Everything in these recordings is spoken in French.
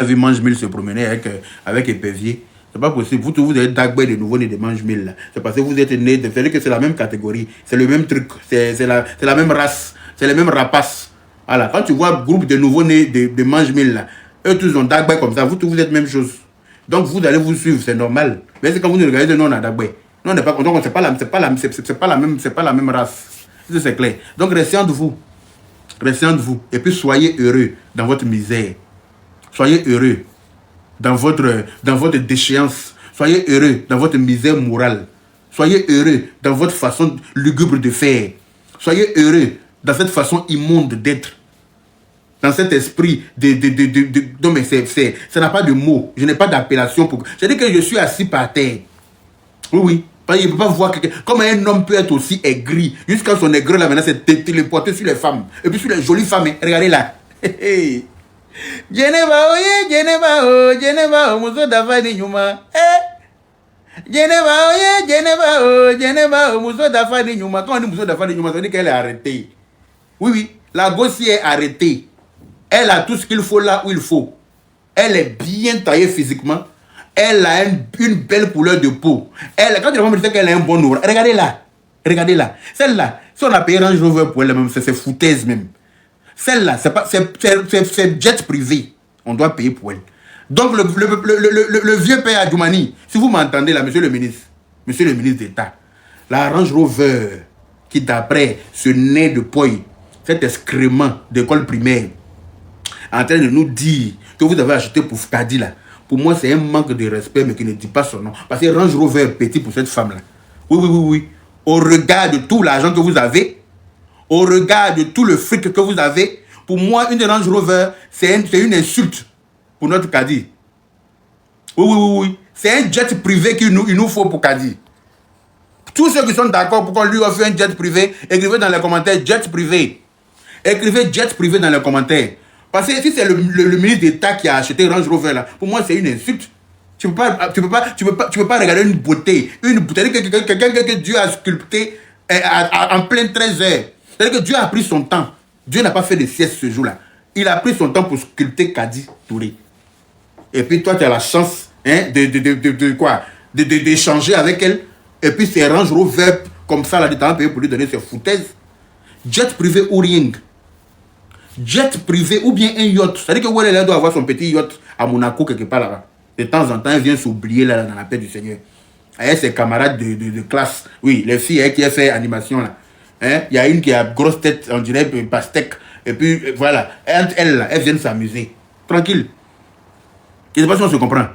vu Mange Mille se promener avec épervier. C'est pas possible. Vous êtes Dagbe de nouveau né de Mange Mille. C'est parce que vous êtes né de. C'est-à-dire que c'est la même catégorie. C'est le même truc. C'est la même race. C'est les mêmes rapaces. Voilà. Quand tu vois un groupe de nouveaux nés de Mange Mille, là, eux tous ont Dagbe comme ça. Vous êtes même chose. Donc vous allez vous suivre, c'est normal. Mais c'est quand vous nous regardez, non, on a Dagbe. Non, on n'est pas content. C'est pas la même race. C'est clair. Donc restez entre vous. Restez entre vous. Et puis soyez heureux dans votre misère. Soyez heureux dans votre déchéance. Soyez heureux dans votre misère morale. Soyez heureux dans votre façon lugubre de faire. Soyez heureux dans cette façon immonde d'être. Dans cet esprit non mais ça n'a pas de mots. Je n'ai pas d'appellation pour... Je dis que je suis assis par terre. Oui, oui. Il ne peut pas voir quelqu'un. Comme un homme peut être aussi aigri. Jusqu'à son aigri là maintenant, c'est téléporté sur les femmes. Et puis sur les jolies femmes. Hein. Regardez là. Geneva, Muso Dafani Numa. Geneva, Muso Dafani Numa. Quand on dit Muso Dafani Numa, ça veut dire qu'elle est arrêtée. Oui, oui. La gossière est arrêtée. Elle a tout ce qu'il faut là où il faut. Elle est bien taillée physiquement. Elle a une belle couleur de peau. Quand tu me dis qu'elle a un bon aura, regardez là. Regardez là. Celle-là, si on a payé Range Rover pour elle même, c'est foutaise même. Celle-là, c'est jet privé. On doit payer pour elle. Donc le vieux père Adjoumani, si vous m'entendez là, monsieur le ministre d'État, la Range Rover qui d'après ce nez de poille, cet excrément d'école primaire, en train de nous dire que vous avez acheté pour Kadi là, pour moi c'est un manque de respect mais qui ne dit pas son nom. Parce que Range Rover est petit pour cette femme là. Oui. Au regard de tout l'argent que vous avez, au regard de tout le fric que vous avez, pour moi une Range Rover c'est une insulte pour notre Kadi. Oui. C'est un jet privé qu'il nous faut pour Kadi. Tous ceux qui sont d'accord pour qu'on lui offre un jet privé, écrivez dans les commentaires jet privé. Écrivez jet privé dans les commentaires. Parce que si c'est le ministre d'État qui a acheté Range Rover là, pour moi c'est une insulte. Tu peux pas regarder une beauté. Une beauté, quelqu'un que Dieu a sculpté en plein 13 heures. C'est-à-dire que Dieu a pris son temps. Dieu n'a pas fait de sieste ce jour-là. Il a pris son temps pour sculpter Kadi Touré. Et puis toi tu as la chance d'échanger avec elle. Et puis c'est Range Rover comme ça là, de temps payé pour lui donner ses foutaises. Jet privé ou rien. Jet privé ou bien un yacht. C'est-à-dire que Welle doit avoir son petit yacht à Monaco quelque part là-bas. De temps en temps, elle vient s'oublier là dans la paix du Seigneur. Elle ses camarades de classe. Oui, les filles qui a fait animation là. Il y a une qui a grosse tête, on dirait pastèque. Et puis voilà, elles viennent s'amuser. Tranquille. Je ne sais pas si on se comprend.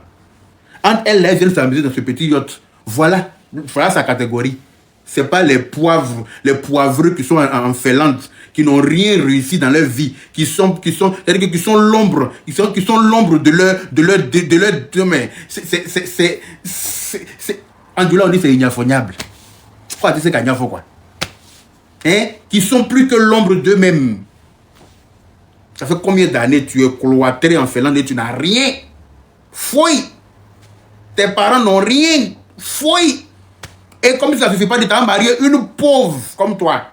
Entre elles viennent s'amuser dans ce petit yacht. Voilà sa catégorie. C'est pas les poivreux qui sont en Finlande, qui n'ont rien réussi dans leur vie, qui sont l'ombre, qui sont l'ombre de leur demain. En Djoula, on dit c'est ignafognable. Quoi, tu sais qu'agnafo quoi? Qui sont plus que l'ombre d'eux-mêmes. Ça fait combien d'années tu es cloîtré en Finlande et tu n'as rien? Fouille. Tes parents n'ont rien. Fouille. Et comme ça ne suffit pas de t'en marier une pauvre comme toi.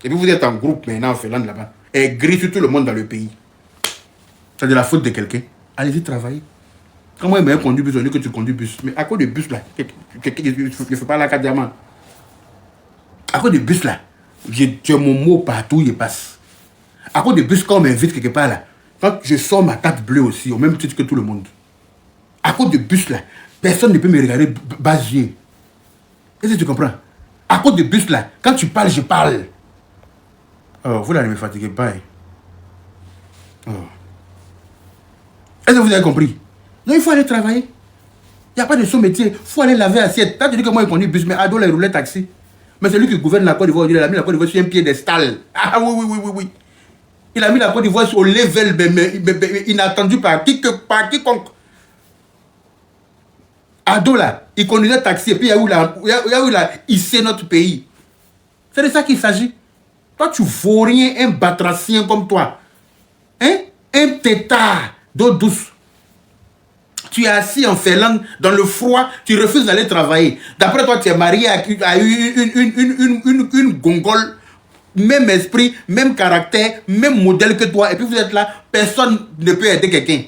Et puis vous êtes en groupe maintenant en Finlande là-bas. Et gris sur tout le monde dans le pays. C'est de la faute de quelqu'un. Allez-y travailler. Comment il m'a conduit bus, on dit que tu conduis bus. Mais à cause de bus là, je ne fais pas la carte diamant. À cause de bus là, j'ai mon mot partout, il passe. À cause de bus, quand on m'invite quelque part là, quand je sors ma carte bleue aussi, au même titre que tout le monde. À cause de bus là, personne ne peut me regarder bas yeux. Est-ce que tu comprends? À cause de bus là, quand tu parles, je parle. Oh, vous là ne me fatiguez pas. Oh. Est-ce que vous avez compris? Non, il faut aller travailler. Il n'y a pas de sous-métier. Il faut aller laver assiette. Quand tu dis que moi, il conduit bus, mais Ado, il roulait taxi. Mais c'est lui qui gouverne la Côte d'Ivoire. Il a mis la Côte d'Ivoire sur un piédestal. Ah oui. Il a mis la Côte d'Ivoire au level inattendu par quiconque. Ado là, il conduisait taxi et puis il y a où il a hissé notre pays. C'est de ça qu'il s'agit. Toi, tu vaux rien, un batracien comme toi. Un tétard d'eau douce. Tu es assis en Finlande, dans le froid, tu refuses d'aller travailler. D'après toi, tu es marié à une gongole, même esprit, même caractère, même modèle que toi. Et puis vous êtes là, personne ne peut aider quelqu'un.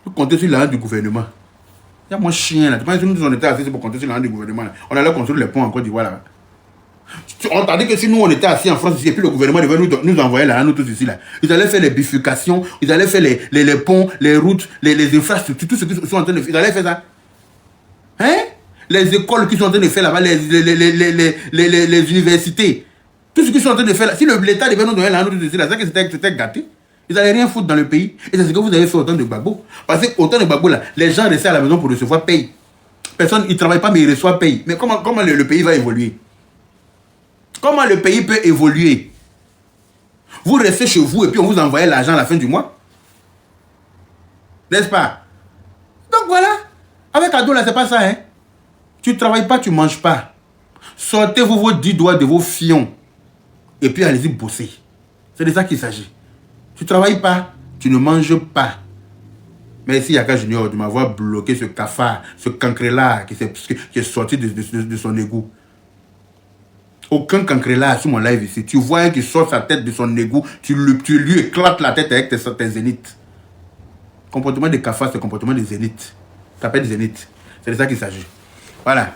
Vous comptez sur l'argent du gouvernement. Il y a mon chien là. Tu penses que nous on était assis pour compter sur l'argent du gouvernement là. On allait construire les ponts en Côte d'Ivoire là. On t'a dit que si nous on était assis en France ici, et puis le gouvernement devait nous envoyer là, nous tous ici là. Ils allaient faire les bifurcations, ils allaient faire les ponts, les routes, les infrastructures, tout ce qu'ils sont en train de faire. Ils allaient faire ça. Hein? Les écoles qui sont en train de faire là-bas, les universités. Tout ce qu'ils sont en train de faire là. Si l'État devait nous donner là, nous tous ici là, c'est que c'était gâté. Ils n'allaient rien foutre dans le pays. Et c'est ce que vous avez fait au temps de Gbagbo. Parce qu'au temps de Gbagbo là, les gens restaient à la maison pour recevoir paye. Personne, ils ne travaillent pas mais ils reçoivent paye. Mais comment le pays va évoluer? Comment le pays peut évoluer? Vous restez chez vous et puis on vous envoie l'argent à la fin du mois. N'est-ce pas? Donc voilà. Avec Ado là, c'est pas ça, hein. Tu ne travailles pas, tu ne manges pas. Sortez-vous vos 10 doigts de vos fions. Et puis allez-y bosser. C'est de ça qu'il s'agit. Tu ne travailles pas, tu ne manges pas. Merci Yaka Junior de m'avoir bloqué ce cafard, ce cancre-là qui est sorti de son égout. Aucun cancre-là sur mon live ici. Tu vois un qui sort sa tête de son égout, tu lui éclates la tête avec tes zéniths. Comportement de cafard, c'est comportement de zénith. Ça s'appelle zénith. C'est de ça qu'il s'agit. Voilà.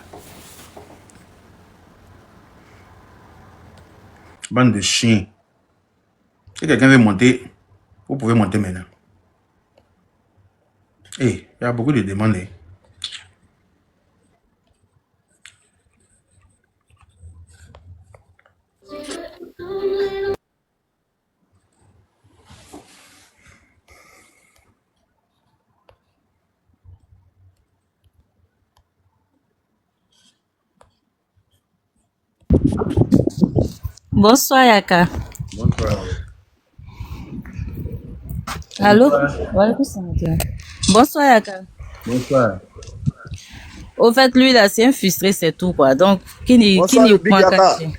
Bande de chiens. Si quelqu'un veut monter, vous pouvez monter maintenant. Il y a beaucoup de demandes. Bonsoir Yaka. Bonsoir. Allô? Bonsoir Yaka. Bonsoir. Au fait, lui là, c'est un frustré, c'est tout quoi. Donc, qui n'y point caché.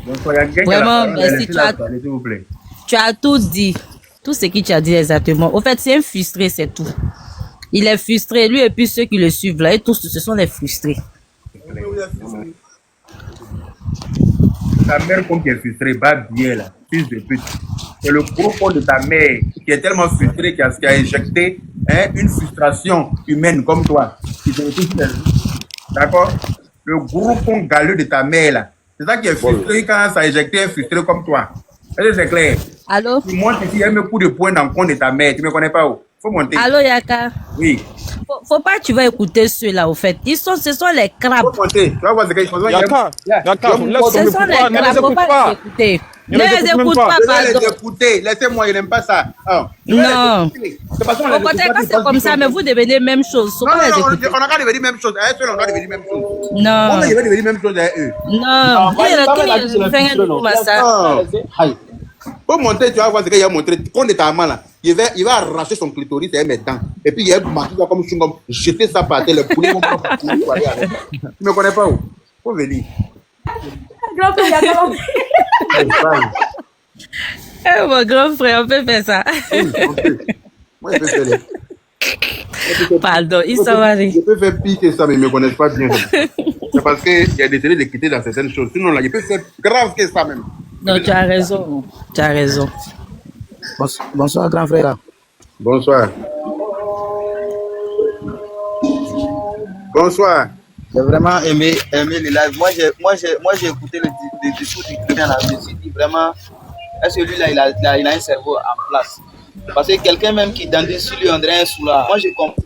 Bonsoir. Vraiment, merci. Tu as tout dit. Tout ce que tu as dit exactement. Au fait, c'est un frustré, c'est tout. Il est frustré, lui et puis ceux qui le suivent là, et tous, ce sont des frustrés. Ta mère, comme qui est frustrée, va bien là, fils de pute. C'est le gros pont de ta mère qui est tellement frustré qui a injecté une frustration humaine comme toi. D'accord? Le gros pont galeux de ta mère là. C'est ça qui est frustré quand ça a injecté un frustré comme toi. Est-ce que c'est clair? Allô? Tu montes ici, il y a un coup de poing dans le compte de ta mère. Tu ne me connais pas où? Faut monter. Allô Yaka? Oui. Faut pas que tu vas écouter ceux-là, au fait. Ce sont les crabes. Faut monter. Tu vas voir ce qu'ils font. Yaka, Ce sont les crabes, faut pas les écouter. Ne les écoute pas, pardon. Les écouter. Laissez-moi, il n'aime pas ça. Non. Au contraire, quand c'est comme ça, mais vous devenez même chose. Faut pas les écouter. On a qu'à devenir même chose. On a devenir même chose. Non. On va devenir même chose à eux. Non. Pour monter, tu vas voir ce qu'il a montré. Quand il est à main là, il va arracher son clitoris et mes dents. Et puis il y a un marqué comme chewing-gum, jeter ça par terre, le poulet vont pas partir. Tu ne me connais pas où? Faut venir. Mon grand frère, on peut faire ça. Moi, je peux faire Pardon, il s'en va aller. Je peux faire pire que ça, mais ils ne me connaissent pas bien. C'est parce qu'il y a décidé de quitter dans certaines choses. Sinon, là, il peut faire grave que ça même. Non, tu as raison. Tu as raison. Bonsoir, grand frère. Bonsoir. Bonsoir. J'ai vraiment aimé le live. Moi, j'ai écouté le discours du président là. Je me suis dit vraiment, est-ce que lui là, il a un cerveau en place? Parce que quelqu'un même qui dandine sur lui, on dirait un soulard. Moi, je comprends.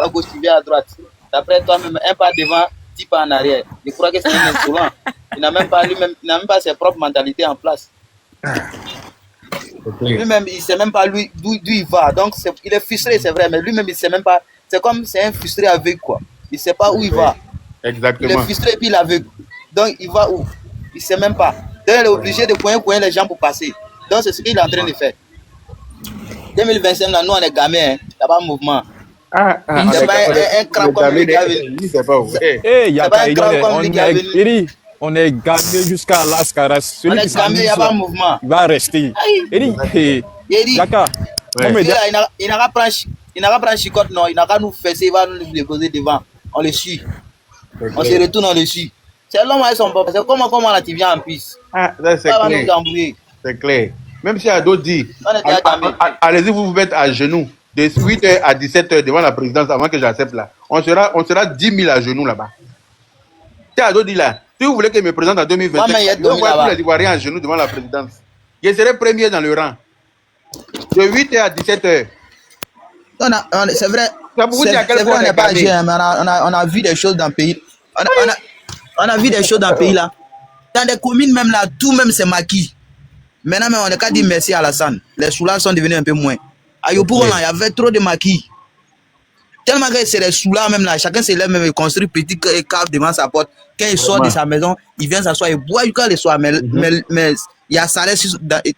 À gauche, tu viens à droite. D'après toi-même, un pas devant, 10 pas en arrière. Je crois que c'est un insolent. Il n'a même pas ses propres mentalités en place. Lui-même, il ne sait même pas d'où il va. Donc, il est frustré, c'est vrai, mais lui-même, il ne sait même pas. C'est comme c'est un frustré aveugle, quoi. Il ne sait pas où il va. Exactement. Il est frustré et puis il est aveugle. Donc, il va où? Il ne sait même pas. Donc, il est obligé de coincer les gens pour passer. Donc, c'est ce qu'il est en train de faire. 2025, là, nous, on est gamins, hein. Il n'y a pas de mouvement. C'est pas un crabe comme lui qui a venu. C'est pas où. On est gamé jusqu'à l'Ascaras. On est gamé, il n'y a pas de mouvement. Il va rester. Yaka, il n'a pas pris un chicotte, non. Il n'a qu'à nous fesser, il va nous déposer devant. On le suit. On se retourne, on le suit. C'est l'homme avec son papa. C'est comment là tu viens en plus. C'est clair. C'est clair. Même si Ado dit, allez-y vous mettre à genoux de 8h à 17h devant la présidence avant que j'accepte là. On sera 10 000 à genoux là-bas. C'est à dit là. Si vous voulez que je me présente en 2025, je vois tous les Ivoiriens à genoux devant la présidence. Je serai premier dans le rang. De 8h à 17h. C'est vrai. C'est vrai, on n'est pas âgé, mais on a vu des choses dans le pays. On a vu des choses dans le pays là. Dans des communes même là, tout même c'est maquis. Maintenant, on n'a qu'à dire merci à Alassane. Les soulages sont devenus un peu moins. À Yopougon, il y avait trop de maquis. Tellement que c'est les soulages même là. Chacun se lève même et construit petit cave devant sa porte. Quand il sort de sa maison, il vient s'asseoir et boit jusqu'à le soir. Mais il y a salaire.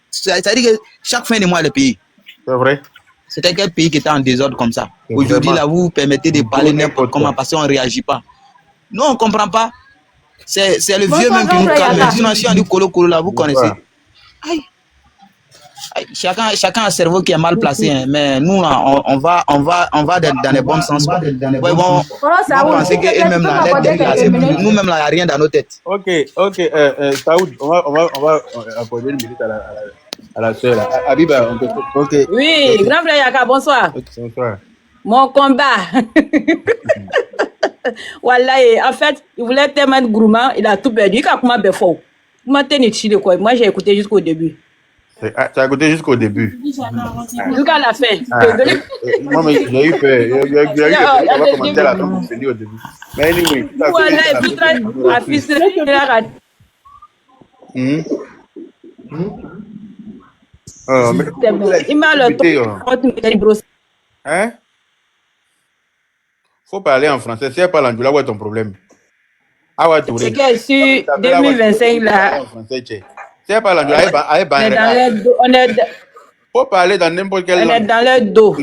C'est-à-dire que chaque fin de mois, le pays. C'est vrai. C'était quel pays qui était en désordre comme ça? Aujourd'hui, là, vous permettez de parler n'importe comment parce qu'on ne réagit pas. Nous, on ne comprend pas. C'est le vieux même qui nous calme. Sinon, si on dit colo là, vous connaissez. Aïe. Chacun a un cerveau qui est mal placé, hein. Mais nous là, on va dans les bons sens. Ouais, bon, on pense qu'eux-mêmes là, nous-mêmes là, il n'y a rien dans nos têtes. Ok, Saoud, on va accorder une minute à la soeur. Abiba, on peut. Ok. Oui, grand frère Yaka, bonsoir. Bonsoir. Mon combat. Voilà, en fait, il voulait tellement de gourmand, il a tout perdu. Il a comment befo. Moi, j'ai écouté jusqu'au début. Tu as écouté jusqu'au début. Jusqu'à la fin. Moi, mais j'ai eu peur. J'ai eu peur. On va commenter la fin pour finir au début. Mais anyway, voilà, il m'a le hein? Faut parler en français. Si elle parle anglais, où est ton problème? C'est que sur 2025 là. Si elle parle anglais, on est faut parler dans n'importe quelle langue. On est dans leur dos.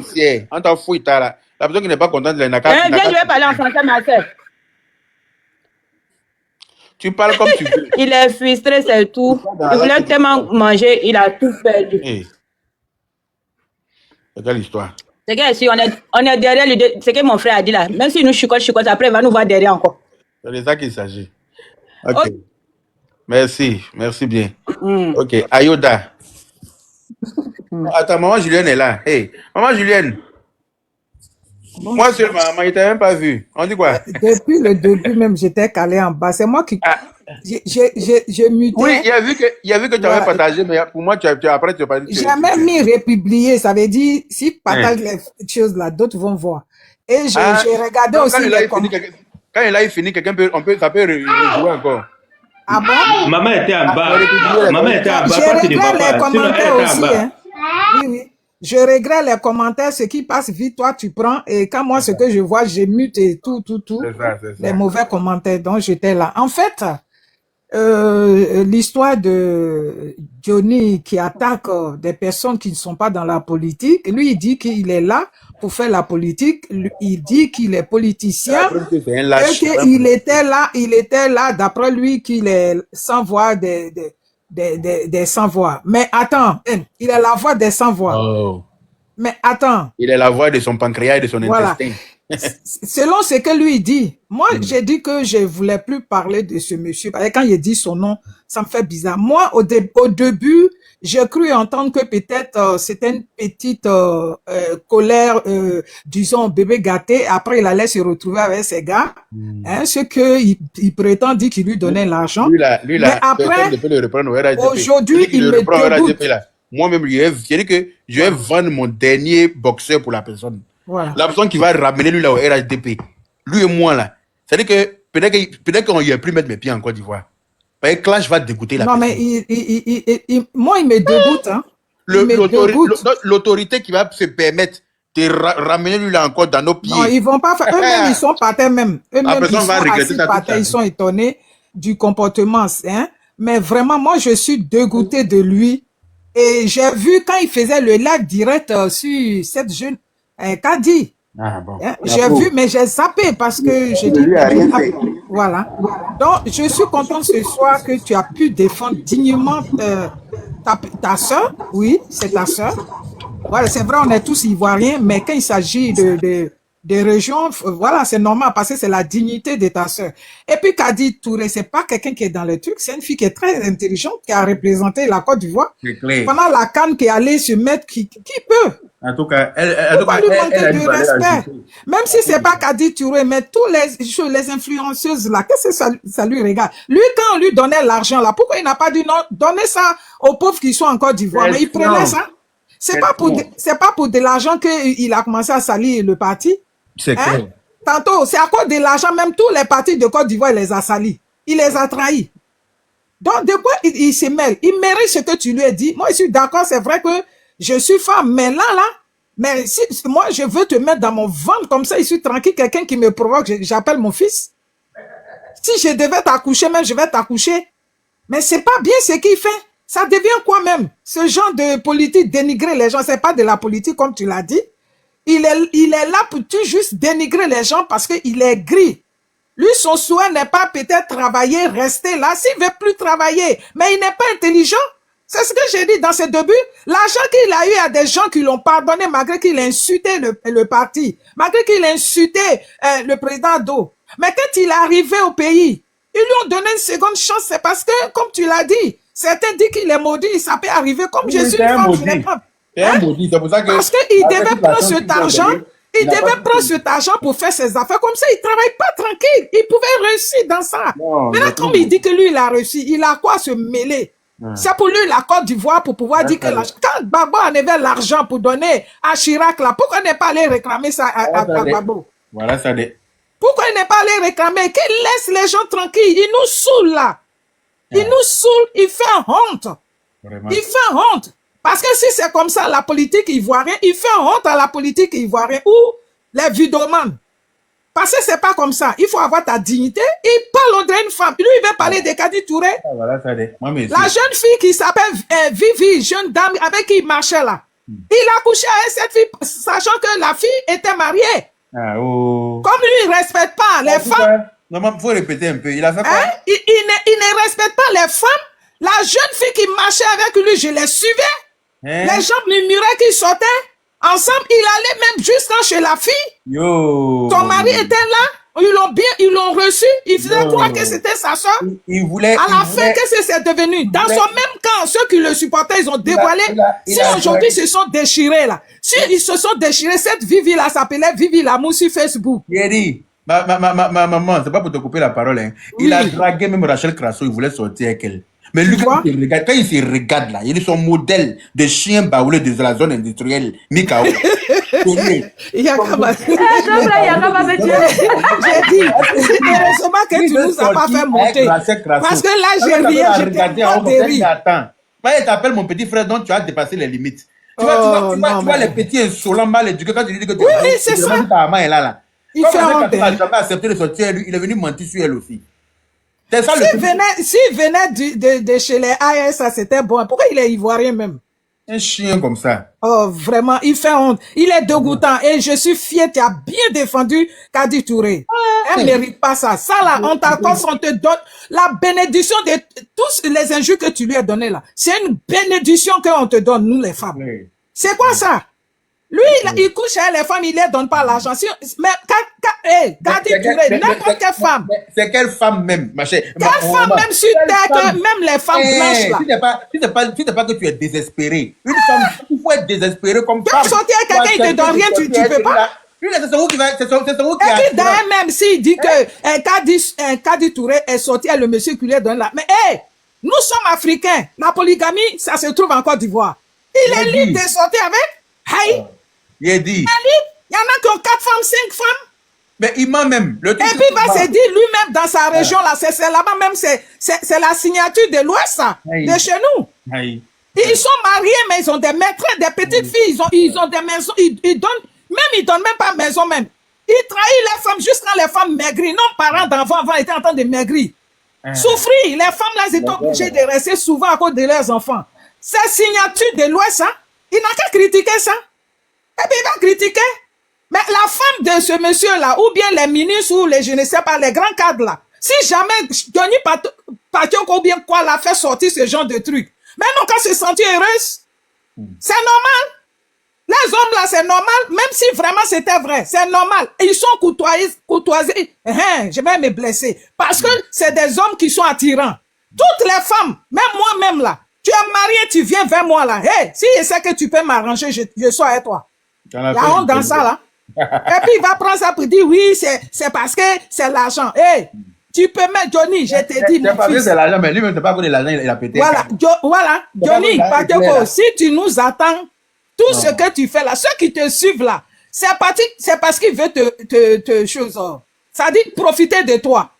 On t'en fout, la personne qui n'est pas contente de la je vais parler en français, ma soeur. Tu parles comme tu veux. Il est frustré, c'est tout. Il voulait tellement manger, il a tout perdu. Hey. C'est quelle histoire? C'est que si on est derrière lui, c'est que mon frère a dit là. Même si nous chicote, après il va nous voir derrière encore. C'est de ça qu'il s'agit. Ok. Merci bien. Ok, Ayoda. Attends, maman Julienne est là. Hey, maman Julienne. Bon, moi seul, maman, il t'a même pas vu. On dit quoi? Depuis le début même, j'étais calé en bas. C'est moi qui... J'ai muté. Oui, il a vu que tu avais partagé, mais pour moi, après, tu as pas dit. J'ai même mis républier. Ça veut dire, si tu partages les choses là, d'autres vont voir. Et j'ai regardé aussi les commentaires. Quand il a fini, quelqu'un peut, ça peut rejouer encore. Ah bon? Maman était en bas. Maman était en bas. Je regrette les commentaires aussi. Hein. Oui. Je regrette les commentaires. Ce qui passe vite, toi, tu prends. Et quand moi, ce que je vois, j'ai muté tout. C'est ça. Les mauvais commentaires. Donc, j'étais là. En fait, l'histoire de Johnny qui attaque des personnes qui ne sont pas dans la politique, lui, il dit qu'il est là pour faire la politique. Il dit qu'il est politicien et qu'il était là, d'après lui, qu'il est sans voix des sans voix. Mais attends, il est la voix des sans voix. Oh. Mais attends. Il est la voix de son pancréas et de son intestin. Selon ce que lui dit, moi, j'ai dit que je voulais plus parler de ce monsieur. Parce que quand il dit son nom, ça me fait bizarre. Moi, au début, j'ai cru entendre que peut-être c'était une petite colère, disons, bébé gâté. Après, il allait se retrouver avec ses gars. Ce que il prétend dire qu'il lui donnait l'argent. Lui, là, après, aujourd'hui, il me dégoûte. Moi-même, j'ai dit que je vais vendre mon dernier boxeur pour la personne. Voilà. La personne qui va ramener lui là au RHDP, lui et moi là, c'est-à-dire que peut-être qu'on n'y a plus mettre mes pieds en Côte d'Ivoire. Parce que Clash va dégoûter la personne. Non, mais moi, il me dégoûte. Hein. L'autorité qui va se permettre de ramener lui là encore dans nos pieds. Non, ils vont pas faire. Eux-mêmes, ils sont par terre même. Eux-mêmes, ils sont assis par terre, ils sont étonnés du comportement. Hein. Mais vraiment, moi, je suis dégoûté de lui. Et j'ai vu quand il faisait le live direct sur cette jeune Kadi. Bon. J'ai vu, mais j'ai zappé parce que j'ai dit. Voilà. Donc, je suis content ce soir que tu as pu défendre dignement ta soeur. Oui, c'est ta soeur. Voilà, c'est vrai, on est tous ivoiriens, mais quand il s'agit de des régions, voilà, c'est normal parce que c'est la dignité de ta sœur. Et puis Kadi Touré, c'est pas quelqu'un qui est dans le truc, c'est une fille qui est très intelligente, qui a représenté la Côte d'Ivoire. C'est clair. Pendant la CAN qui est allée se mettre, qui peut. En tout cas, Pourquoi lui manquer a de dit valeur respect? ajoutée. Même si c'est pas Kadi Touré, mais tous les influenceuses là, qu'est-ce que ça lui regarde? Lui, quand on lui donnait l'argent là, pourquoi il n'a pas dit non, donnez ça aux pauvres qui sont en Côte d'Ivoire? Mais il prenait ça. C'est pas pour de l'argent qu'il a commencé à salir le parti. C'est clair. Tantôt, c'est à cause de l'argent, même tous les partis de Côte d'Ivoire, il les a salis. Il les a trahis. Donc, de quoi il se mêle? Il mérite ce que tu lui as dit. Moi, je suis d'accord, c'est vrai que je suis femme, mais là, mais si moi, je veux te mettre dans mon ventre, comme ça, je suis tranquille, quelqu'un qui me provoque, j'appelle mon fils. Si je devais t'accoucher, même, je vais t'accoucher. Mais c'est pas bien ce qu'il fait. Ça devient quoi même? Ce genre de politique, dénigrer les gens, c'est pas de la politique, comme tu l'as dit. Il est là pour tout juste dénigrer les gens parce qu'il est gris. Lui, son souhait n'est pas peut-être travailler, rester là. S'il veut plus travailler, mais il n'est pas intelligent. C'est ce que j'ai dit dans ses débuts. L'argent qu'il a eu à des gens qui l'ont pardonné malgré qu'il a insulté le parti, malgré qu'il a insulté le président Do. Mais quand il est arrivé au pays, ils lui ont donné une seconde chance. C'est parce que, comme tu l'as dit, certains disent qu'il est maudit. Ça peut arriver comme je suis une femme, je n'ai pas. C'est pour ça que parce qu'il devait prendre cet argent, cet argent pour faire ses affaires. Comme ça, il travaille pas tranquille. Il pouvait réussir dans ça. Maintenant, comme il dit que lui, il a réussi, il a quoi se mêler? C'est pour lui la Côte d'Ivoire pour pouvoir dire que quand Gbagbo en avait l'argent pour donner à Chirac, là, pourquoi n'est pas allé réclamer ça à Gbagbo? Voilà, ça dit. Pourquoi il n'est pas allé réclamer? Qu'il laisse les gens tranquilles. Il nous saoule là. Il nous saoule, il fait honte. Vraiment. Il fait honte. Parce que si c'est comme ça, la politique ivoirienne, il fait honte à la politique ivoirienne ou les vidomanes. Parce que c'est pas comme ça. Il faut avoir ta dignité. Il parle d'une femme. Lui, il veut parler de Kadi Touré. Voilà, ça dit. La jeune fille qui s'appelle Vivi, jeune dame avec qui il marchait là. Il a couché avec cette fille, sachant que la fille était mariée. Comme lui, il ne respecte pas les femmes. Non, il faut répéter un peu. Il a fait quoi? Il ne respecte pas les femmes. La jeune fille qui marchait avec lui, je les suivais. Les gens murmuraient qu'ils sortaient. Ensemble, il allait même jusqu'à chez la fille. Son mari était là. Ils l'ont reçu. Il faisait croire que c'était sa soeur. À la fin, qu'est-ce que c'est devenu? Dans son même camp, ceux qui le supportaient, ils ont dévoilé. Si aujourd'hui, ils se sont déchirés là. Si ils se sont déchirés, cette Vivi là s'appelait Vivi Lamou sur Facebook. Thierry, ma maman, c'est pas pour te couper la parole. Hein. Il a dragué même Rachel Crasso, il voulait sortir avec elle. Mais lui, quand il se regarde là, il est son modèle de chien baoulé de la zone industrielle, Mikao. Il y a quand même. J'ai dit, heureusement que tu nous as pas fait monter. Parce que là, j'ai rien, j'étais pas terrible. Attends, il t'appelle mon petit frère, donc tu as dépassé les limites. Tu vois les petits insolents mal éduqués quand tu lui dis que tu oui, c'est ça. Il fait honte. Il n'a jamais accepté de sortir, il est venu mentir sur elle aussi. S'il venait de chez les AS, ça c'était bon. Pourquoi il est ivoirien même? Un chien comme ça. Oh, vraiment, il fait honte. Il est dégoûtant. Et je suis fier, tu as bien défendu Kadi Touré. Elle ne mérite pas ça. Ça là, on te donne la bénédiction de tous les injures que tu lui as donné là. C'est une bénédiction qu'on te donne, nous les femmes. C'est quoi ça? Lui, il couche avec les femmes, il ne leur donne pas l'argent. Mais Kadi Touré, n'importe quelle femme. C'est quelle femme même, ma chère? Quelle femme même sur terre, même les femmes blanches là. Si c'est pas que tu es désespéré. Une femme, il faut être désespéré comme femme. Tu sortir avec quelqu'un, il ne te donne rien, tu peux pas. Lui, c'est son qui va. C'est son qui a. Et puis d'ailleurs, même s'il dit que Kadi Touré est sorti avec le monsieur qui lui a donné là. Mais nous sommes africains. La polygamie, ça se trouve en Côte d'Ivoire. Il est libre de sortir avec. Il est dit. Il y en a qui ont 4 femmes, 5 femmes. Mais il ment même. Et puis il va se dire lui-même dans sa région là, c'est là-bas même, c'est la signature de l'Ouest, de chez nous. Ils sont mariés, mais ils ont des maîtresses, des petites filles, ils ont des maisons, ils donnent même pas maison même. Ils trahissent les femmes jusqu'à les femmes maigries. Nos parents d'enfants avant étaient en train de maigrir. Souffrir, les femmes là, ils étaient obligées de rester souvent à cause de leurs enfants. C'est signature de l'Ouest, il n'a qu'à critiquer ça. Et puis il va critiquer. Mais la femme de ce monsieur-là, ou bien les ministres, ou les, je ne sais pas, les grands cadres là, si jamais Johnny Patioko ou bien quoi l'a fait sortir ce genre de truc, mais non, quand se sentir heureuse, c'est normal. Les hommes là, c'est normal, même si vraiment c'était vrai, c'est normal. Ils sont courtoisés. Je vais me blesser. Parce que c'est des hommes qui sont attirants. Toutes les femmes, même moi-même là, tu es marié, tu viens vers moi là. Hey, si je sais que tu peux m'arranger, je sois avec toi. Il y a honte dans ça là. Et puis il va prendre ça pour dire oui, c'est parce que c'est l'argent. Hey, tu peux mettre Johnny, je te dis, mon fils. C'est l'argent, mais lui-même, pas de l'argent, il a pété. Voilà, Johnny, Pateko, si tu nous attends, tout ce que tu fais là, ceux qui te suivent là, c'est parce qu'ils veulent te chose. Ça dit profiter de toi.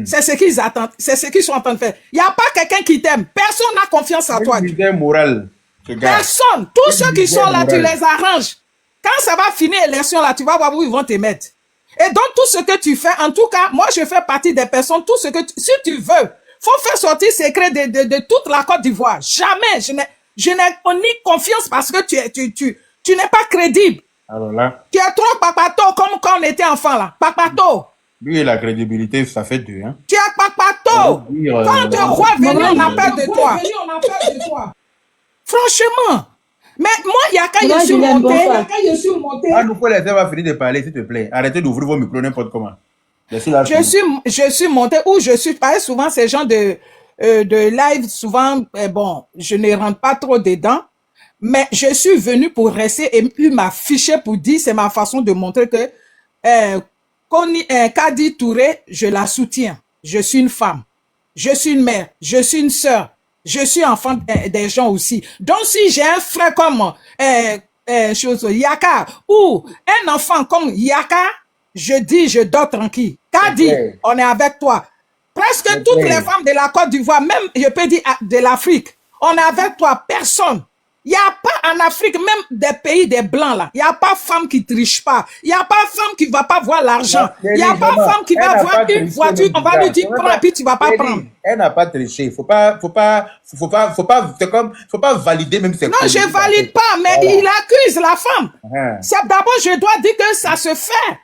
C'est ce qu'ils attendent, c'est ce qu'ils sont en train de faire. Il n'y a pas quelqu'un qui t'aime. Personne n'a confiance en toi. Moral, personne. Tous ceux qui sont là, tu les arranges. Quand ça va finir l'élection là, tu vas voir où ils vont te mettre. Et donc tout ce que tu fais, en tout cas, moi je fais partie des personnes, tout ce que si tu veux, faut faire sortir secret de toute la Côte d'Ivoire. Jamais, je n'ai ni confiance parce que tu n'es pas crédible. Alors là, tu es trop papato comme quand on était enfant là. Papato. Lui et la crédibilité, ça fait deux. Hein. Tu es papato. Quand on te voit venir, on a peur de toi. Franchement. Mais moi, il y a quand je suis monté. Ah, nous, faut laisser va finir de parler, s'il te plaît. Arrêtez d'ouvrir vos micros n'importe comment. Je suis monté où je suis parlé souvent ces gens de live, souvent, bon, je ne rentre pas trop dedans, mais je suis venu pour rester et puis m'afficher pour dire, c'est ma façon de montrer que Kadi Touré, je la soutiens. Je suis une femme, je suis une mère, je suis une sœur, je suis enfant des gens aussi. Donc si j'ai un frère comme Yaka ou un enfant comme Yaka, je dis, je dors tranquille. Kadi, on est avec toi. Presque toutes les femmes de la Côte d'Ivoire, même, je peux dire, de l'Afrique, on est avec toi. Personne. Il n'y a pas en Afrique, même des pays des Blancs, là, il n'y a pas femme qui triche pas. Il n'y a pas femme qui ne va pas voir l'argent. Il n'y a pas femme qui va voir une voiture, on va lui dire, prends, et puis tu ne vas pas prendre. Elle n'a pas triché. Faut pas valider même ses Non, je ne valide pas, mais il accuse la femme. C'est d'abord, je dois dire que ça se fait.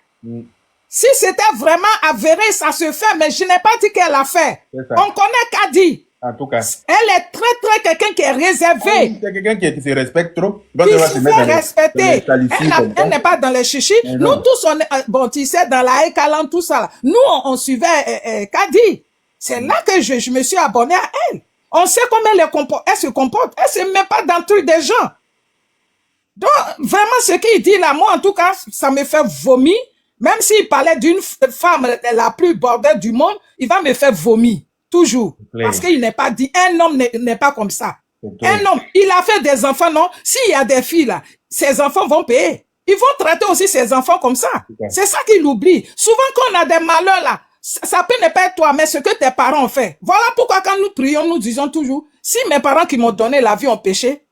Si c'était vraiment avéré, ça se fait, mais je n'ai pas dit qu'elle a fait. On connaît Kadi. En tout cas. Elle est très quelqu'un qui est réservé. C'est quelqu'un qui se respecte trop. Qui se fait respecter. Elle n'est pas dans les chichis. Nous tous, on est, bon, tu sais, dans la Ekalan, tout ça. Là. Nous, on suivait Kadi. C'est là que je me suis abonné à elle. On sait comment elle se comporte. Elle ne se met pas dans le truc des gens. Donc, vraiment, ce qu'il dit là, moi, en tout cas, ça me fait vomir. Même s'il parlait d'une femme la plus bordelle du monde, il va me faire vomir. Toujours. Parce qu'il n'est pas dit, un homme n'est pas comme ça. Un homme, il a fait des enfants, non? S'il y a des filles là, ses enfants vont payer. Ils vont traiter aussi ses enfants comme ça. C'est ça qu'il oublie. Souvent quand on a des malheurs là, ça peut ne pas être toi, mais ce que tes parents ont fait. Voilà pourquoi quand nous prions, nous disons toujours, si mes parents qui m'ont donné la vie ont péché,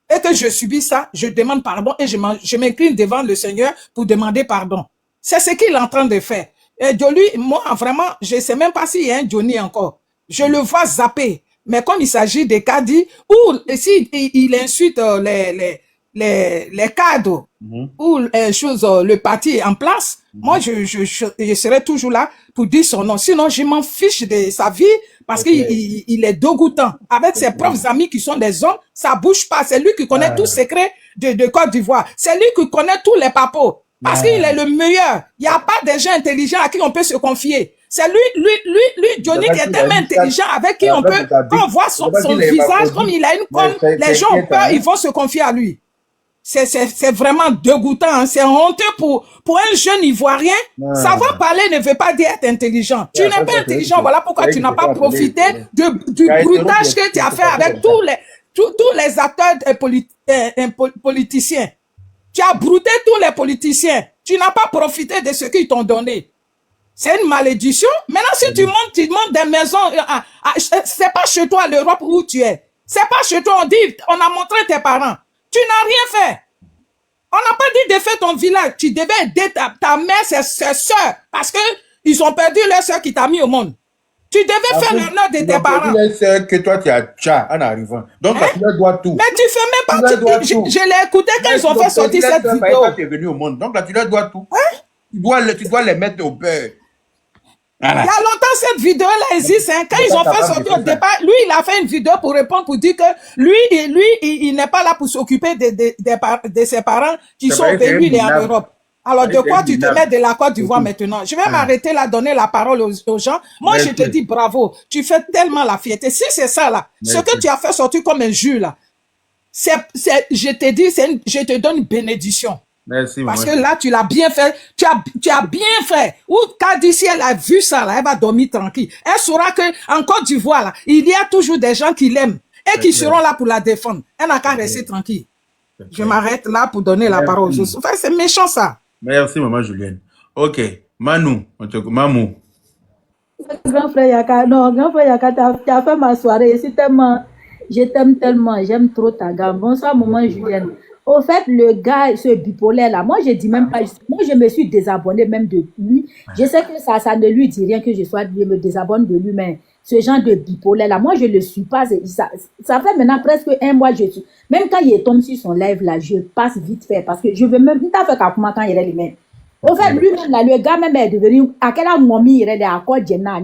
et que je subis ça, je demande pardon et je m'incline devant le Seigneur pour demander pardon. C'est ce qu'il est en train de faire. Et Johnny, moi, vraiment, je ne sais même pas s'il y a un Johnny encore. Je le vois zapper. Mais comme il s'agit des Kadi, ou si il insulte les cadres, ou le parti en place, moi, je serai toujours là pour dire son nom. Sinon, je m'en fiche de sa vie parce qu'il est dégoûtant. Avec ses propres amis qui sont des hommes, ça bouge pas. C'est lui qui connaît tous les secrets de Côte d'Ivoire. C'est lui qui connaît tous les papos. Parce qu'il est le meilleur. Il n'y a pas des gens intelligents à qui on peut se confier. C'est lui, Johnny, qui est tellement intelligent, avec qui on peut, quand on voit son visage, comme il a une conne, les gens ont peur, ils vont se confier à lui. C'est vraiment dégoûtant, hein. C'est honteux pour un jeune Ivoirien. Savoir parler ne veut pas dire être intelligent. Tu n'es pas intelligent, voilà pourquoi tu n'as pas profité du bruitage que tu as fait avec tous les acteurs politiciens. Tu as brouté tous les politiciens. Tu n'as pas profité de ce qu'ils t'ont donné. C'est une malédiction. Maintenant, si tu montes des maisons, c'est pas chez toi l'Europe où tu es. C'est pas chez toi, on a montré tes parents. Tu n'as rien fait. On n'a pas dit de faire ton village. Tu devais aider ta mère, ses soeurs, parce que ils ont perdu leur soeur qui t'a mis au monde. Tu devais faire l'honneur de tes parents. C'est que toi, tu as tcha en arrivant. Donc, tu leur dois tout. Mais tu fais même pas. Je l'ai écouté quand ils ont fait sortir cette vidéo. Tu es venu au monde. Donc là, tu leur dois tout. Tu dois les mettre au beurre. Il y a longtemps, cette vidéo-là existe. Hein. Quand ils ont fait sortir au départ, lui, il a fait une vidéo pour répondre, pour dire que lui, il n'est pas là pour s'occuper de ses parents qui sont au pays, il est en Europe. Alors, de quoi tu te mets de la Côte d'Ivoire maintenant? Je vais m'arrêter là, donner la parole aux gens. Moi, je te dis bravo. Tu fais tellement la fierté. Si c'est ça, là, ce que tu as fait sortir comme un jus, là, je te dis, je te donne une bénédiction. Merci, parce que là, tu l'as bien fait. Tu as bien fait. Ou Kadi, si elle a vu ça, là, elle va dormir tranquille. Elle saura que en Côte d'Ivoire, là, il y a toujours des gens qui l'aiment et qui seront là pour la défendre. Elle n'a qu'à rester tranquille. Je m'arrête là pour donner la parole aux autres. Enfin, c'est méchant, ça. Merci, maman Julienne. Ok. Mamou. Grand frère Yaka, non, grand frère Yaka, tu as fait ma soirée. Je t'aime tellement. J'aime trop ta gamme. Bonsoir, maman Julienne. Au fait, le gars, ce bipolaire là, moi je dis même pas, moi je me suis désabonné même de lui. Je sais que ça ne lui dit rien que je me désabonne de lui, mais ce genre de bipolaire là, moi je le suis pas. Ça fait maintenant presque un mois, même quand il tombe sur son live là, je passe vite fait parce que je veux même pas faire comment quand il est les mains. Au fait, lui-même là, le gars même est devenu, à quel moment il est à quoi Jenna.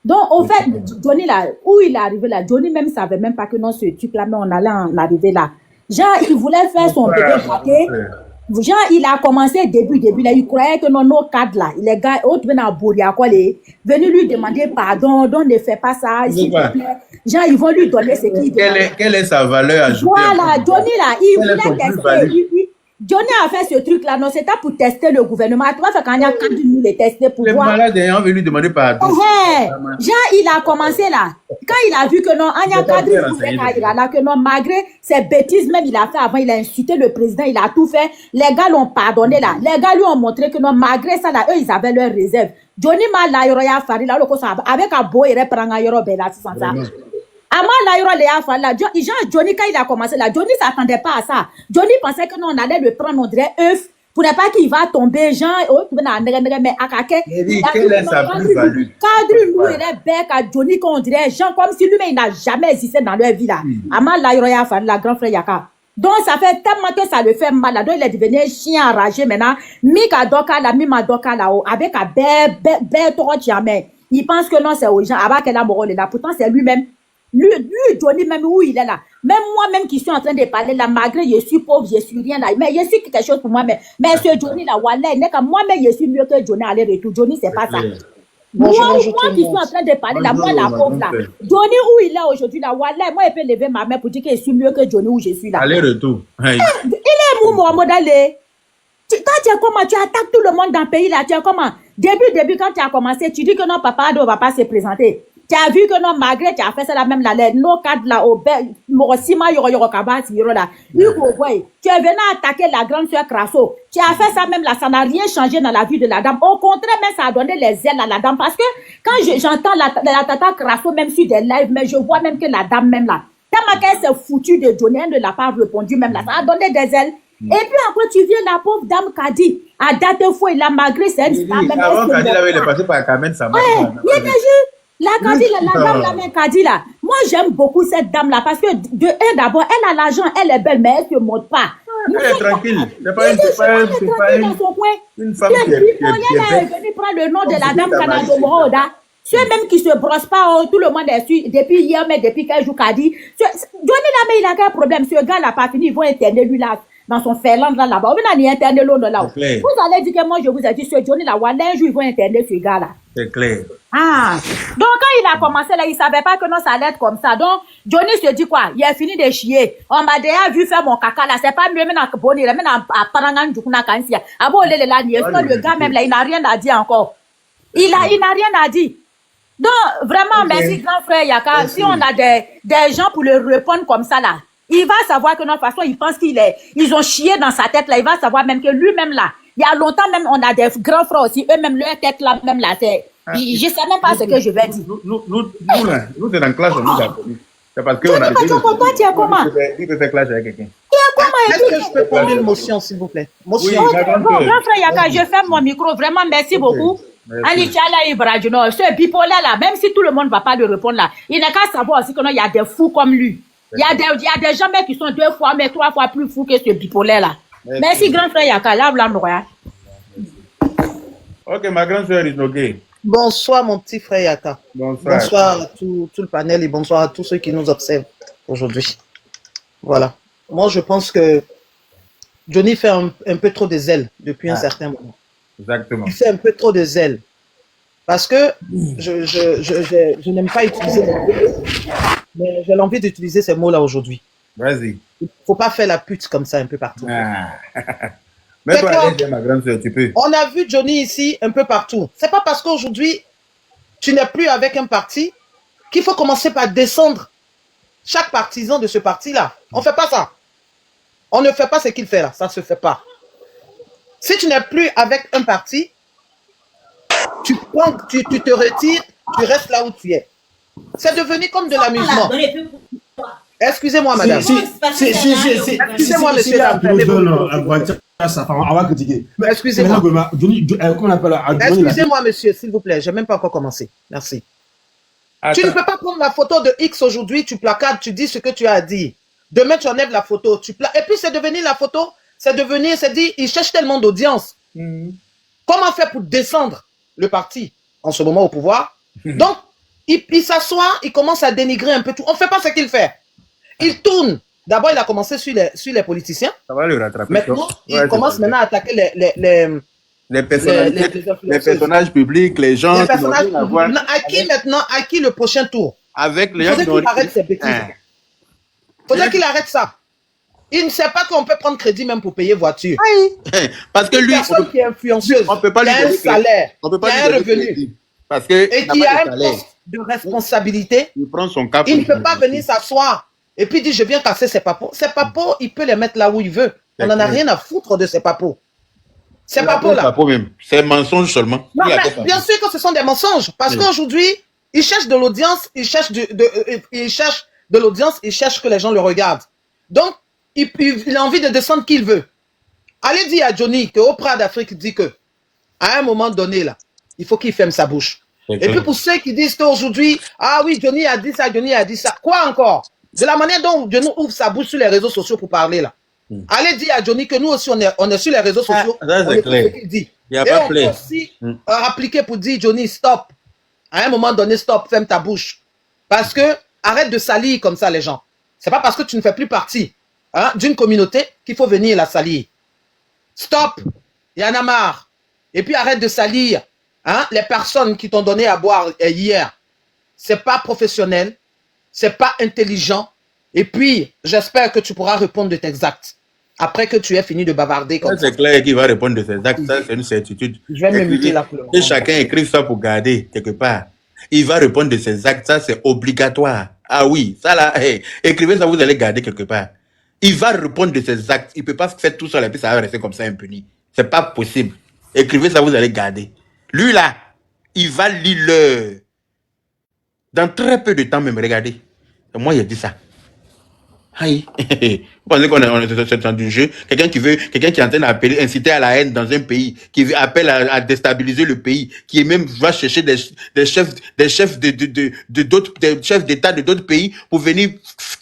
Donc, au fait, Johnny là, où il est arrivé là, Johnny même savait même pas que non, ce truc là, mais on allait en arriver là. Genre, il voulait faire son bébé braqué. Genre, il a commencé début là. Il croyait que non, nos cadres là, les gars, autres venaient à Bouria, quoi, venus lui demander pardon, donc ne fais pas ça, s'il te plaît. Genre, ils vont lui donner ce qu'il veut. Quelle est sa valeur ajoutée? Voilà, Johnny là, il voulait tester. Johnny a fait ce truc là, non, c'était pour tester le gouvernement. Tu vois, quand il y a quand nous les tester pour voir. Les malades ont venu demander pardon. Genre, il a commencé là. Quand il a vu que non, Anya Kadri, que non, malgré ses bêtises, même il a fait avant, il a insulté le président, il a tout fait. Les gars l'ont pardonné là. Les gars lui ont montré que non, malgré ça là, eux, ils avaient leur réserve. Johnny m'a la yoro ya fari là, avec un beau et reprend un yoro bella, sans ça. Ama la yoro le a là, Johnny quand il a commencé là, Johnny s'attendait pas à ça. Johnny pensait que non, on allait le prendre, on dirait œuf. Pour ne pas qu'il va tomber, Jean, mais Akake. Quelle est sa plus-value? Cadre, nous, il est bec à Johnny, qu'on dirait, Jean, comme si lui-même, il n'a jamais existé dans leur vie, là. Ama la yoro ya fari, la grand frère Yaka. Donc, ça fait tellement que ça le fait mal, là. Donc, il est devenu chien enragé, maintenant. Mika doka, la mima doka, là, avec un bête, jamais. Il pense que non, c'est aux gens, avant qu'elle a morale, là. Pourtant, c'est lui-même. Lui, Johnny, même où il est là. Même moi-même qui suis en train de parler là, malgré je suis pauvre, je suis rien là. Mais je suis quelque chose pour moi. Mais ce Johnny là, voilà, moi-même, je suis mieux que Johnny à aller-retour. Johnny, c'est pas ça. Moi qui suis en train de parler là, moi la pauvre là. Johnny où il est aujourd'hui là, voilà, moi, je peux lever ma main pour dire que je suis mieux que Johnny où je suis là. Aller-retour. Il est où, Mohamed Ali? Tu as comment? Tu attaques tout le monde dans le pays là. Tu as comment? Début, quand tu as commencé, tu dis que non, papa ne va pas se présenter. Tu as vu que non, malgré tu as fait ça là même là, nos cadres là, au Morosima, Yoro Kabas, Yoro là. Tu es venu attaquer la grande sœur Crasso. Tu as fait ça même là, ça n'a rien changé dans la vie de la dame. Au contraire, mais ça a donné les ailes à la dame. Parce que quand j'entends la tata Crasso, même sur des lives, mais je vois même que la dame même là, tellement qu'elle s'est foutue de Johnny, elle ne l'a pas répondu même là, ça a donné des ailes. Et puis après, tu viens la pauvre dame Kadi, à date fois, il a malgré c'est une femme. Avant Kadi, il est passé par Kamen, ça marche. Il était juste. La Kadi, la dame, la même Kadi là. Moi, j'aime beaucoup cette dame là parce que d'abord, elle a l'argent, elle est belle, mais elle ne se montre pas. Elle est tranquille. C'est pas une femme qui est venue prendre le nom de la dame Canado Moroda. Ceux même qui se brossent pas, tout le monde est su, depuis hier, mais depuis qu'elle joue Kadi. Johnny là, mais il a quel problème? Ce gars là, pas fini, ils vont interner lui là, dans son Ferland là-bas. On a interné l'autre là. Vous allez dire que moi, je vous ai dit, ce Johnny là, un jour, ils vont interner ce gars là. C'est clair. Ah, donc quand il a commencé là, il savait pas que non, ça allait être comme ça. Donc, Johnny se dit quoi? Il a fini de chier. On m'a déjà vu faire mon caca là, c'est pas mieux, mais à Boni, mais à Parangan, du coup, na Kansia. Ah bon, le gars même là, il n'a rien à dire encore. Il n'a rien à dire. Donc, vraiment, merci grand frère Yaka. Si on a des gens pour le répondre comme ça là, il va savoir que non, de toute façon, il pense ils ont chié dans sa tête là, il va savoir même que lui-même là, il y a longtemps même, on a des grands frères aussi, eux-mêmes, leur tête là, même là, c'est, je sais même pas ce que je vais dire. Nous, c'est dans la classe, on nous a connu. C'est parce qu'on a dit. Toi, tu es comment? Il peut faire clash avec quelqu'un. Est-ce que je peux prendre une motion, s'il vous plaît? Motion. Bon, grand frère Yaka, je ferme mon micro. Vraiment, merci beaucoup. Anichala Ibrahima, ce bipolaire là, même si tout le monde ne va pas lui répondre là, il n'a qu'à savoir aussi qu'il y a des fous comme lui. Il y a des gens qui sont 2 fois, mais 3 fois plus fous que ce bipolaire là. Merci grand frère Yaka, là, Ok, ma grande soeur is okay. Bonsoir, mon petit frère Yaka. Bonsoir. Bonsoir à tout le panel et bonsoir à tous ceux qui nous observent aujourd'hui. Voilà. Moi, je pense que Johnny fait un peu trop de zèle depuis un certain moment. Exactement. Il fait un peu trop de zèle. Parce que je n'aime pas utiliser les mots, mais j'ai l'envie d'utiliser ces mots-là aujourd'hui. Vas-y. Il ne faut pas faire la pute comme ça un peu partout. Mais toi, ma grande soeur, tu peux. On a vu Johnny ici un peu partout. C'est pas parce qu'aujourd'hui, tu n'es plus avec un parti qu'il faut commencer par descendre chaque partisan de ce parti-là. On ne fait pas ça. On ne fait pas ce qu'il fait là. Ça ne se fait pas. Si tu n'es plus avec un parti, tu te retires, tu restes là où tu es. C'est devenu comme de l'amusement. Excusez-moi, madame. Excusez-moi, monsieur. Excusez-moi. Excusez-moi, monsieur, s'il vous plaît. Je n'ai même pas encore commencé. Merci. Attends. Tu ne peux pas prendre la photo de X aujourd'hui, tu placades, tu dis ce que tu as à dire. Demain, tu enlèves la photo. Et puis, c'est devenu la photo, c'est dit, il cherche tellement d'audience. Comment faire pour descendre le parti en ce moment au pouvoir? Donc, il s'assoit, il commence à dénigrer un peu tout. On ne fait pas ce qu'il fait. Il tourne. D'abord, il a commencé sur les politiciens. Ça va le rattraper. Maintenant, il commence maintenant à attaquer les personnages publics, les gens qui n'ont rien à voir. À qui le prochain tour? Avec les gens qui qu'il arrête ces bêtises. Faudrait qu'il arrête ça. Il ne sait pas qu'on peut prendre crédit même pour payer voiture. Parce que lui, personne qui est influenceuse, on peut pas lui donner un salaire, on peut pas qui a un revenu, parce que et qui a un poste de responsabilité, il prend son cap. Il ne peut pas venir s'asseoir et puis dire je viens casser ses papos. Ses papos, il peut les mettre là où il veut. On n'en a rien à foutre de ses papos. Ces papos-là. C'est mensonge seulement. Non, mais bien sûr que ce sont des mensonges. Parce qu'aujourd'hui, il cherche de l'audience, il cherche de l'audience, il cherche que les gens le regardent. Donc, il a envie de descendre qu'il veut. Allez dire à Johnny que Oprah d'Afrique dit que, à un moment donné, là, il faut qu'il ferme sa bouche. Et puis pour ceux qui disent qu'aujourd'hui, ah oui, Johnny a dit ça, Johnny a dit ça. Quoi encore? De la manière dont Johnny ouvre sa bouche sur les réseaux sociaux pour parler là. Allez dire à Johnny que nous aussi, on est sur les réseaux sociaux. Ça, c'est clair. Ce qu'il dit. Il y a et pas on peut aussi appliquer pour dire, Johnny, stop. À un moment donné, stop, ferme ta bouche. Parce que, arrête de salir comme ça les gens. C'est pas parce que tu ne fais plus partie d'une communauté qu'il faut venir la salir. Stop. Il y en a marre. Et puis arrête de salir les personnes qui t'ont donné à boire hier. C'est pas professionnel. C'est pas intelligent. Et puis, j'espère que tu pourras répondre de tes actes. Après que tu aies fini de bavarder comme ça. C'est clair qu'il va répondre de ses actes. Ça, c'est une certitude. Je vais me muter là pour le moment. Et chacun écrit ça pour garder quelque part. Il va répondre de ses actes. Ça, c'est obligatoire. Ah oui, ça là, écrivez ça, vous allez garder quelque part. Il va répondre de ses actes. Il ne peut pas faire tout seul et puis ça va rester comme ça impuni. C'est pas possible. Écrivez ça, vous allez garder. Lui là, il va lire l'heure. Dans très peu de temps même, regardez. Moi, il a dit ça. Aïe. Vous pensez qu'on est dans du jeu? Quelqu'un qui est en train d'appeler, inciter à la haine dans un pays, qui appelle à déstabiliser le pays, qui même va chercher des chefs d'État de d'autres pays pour venir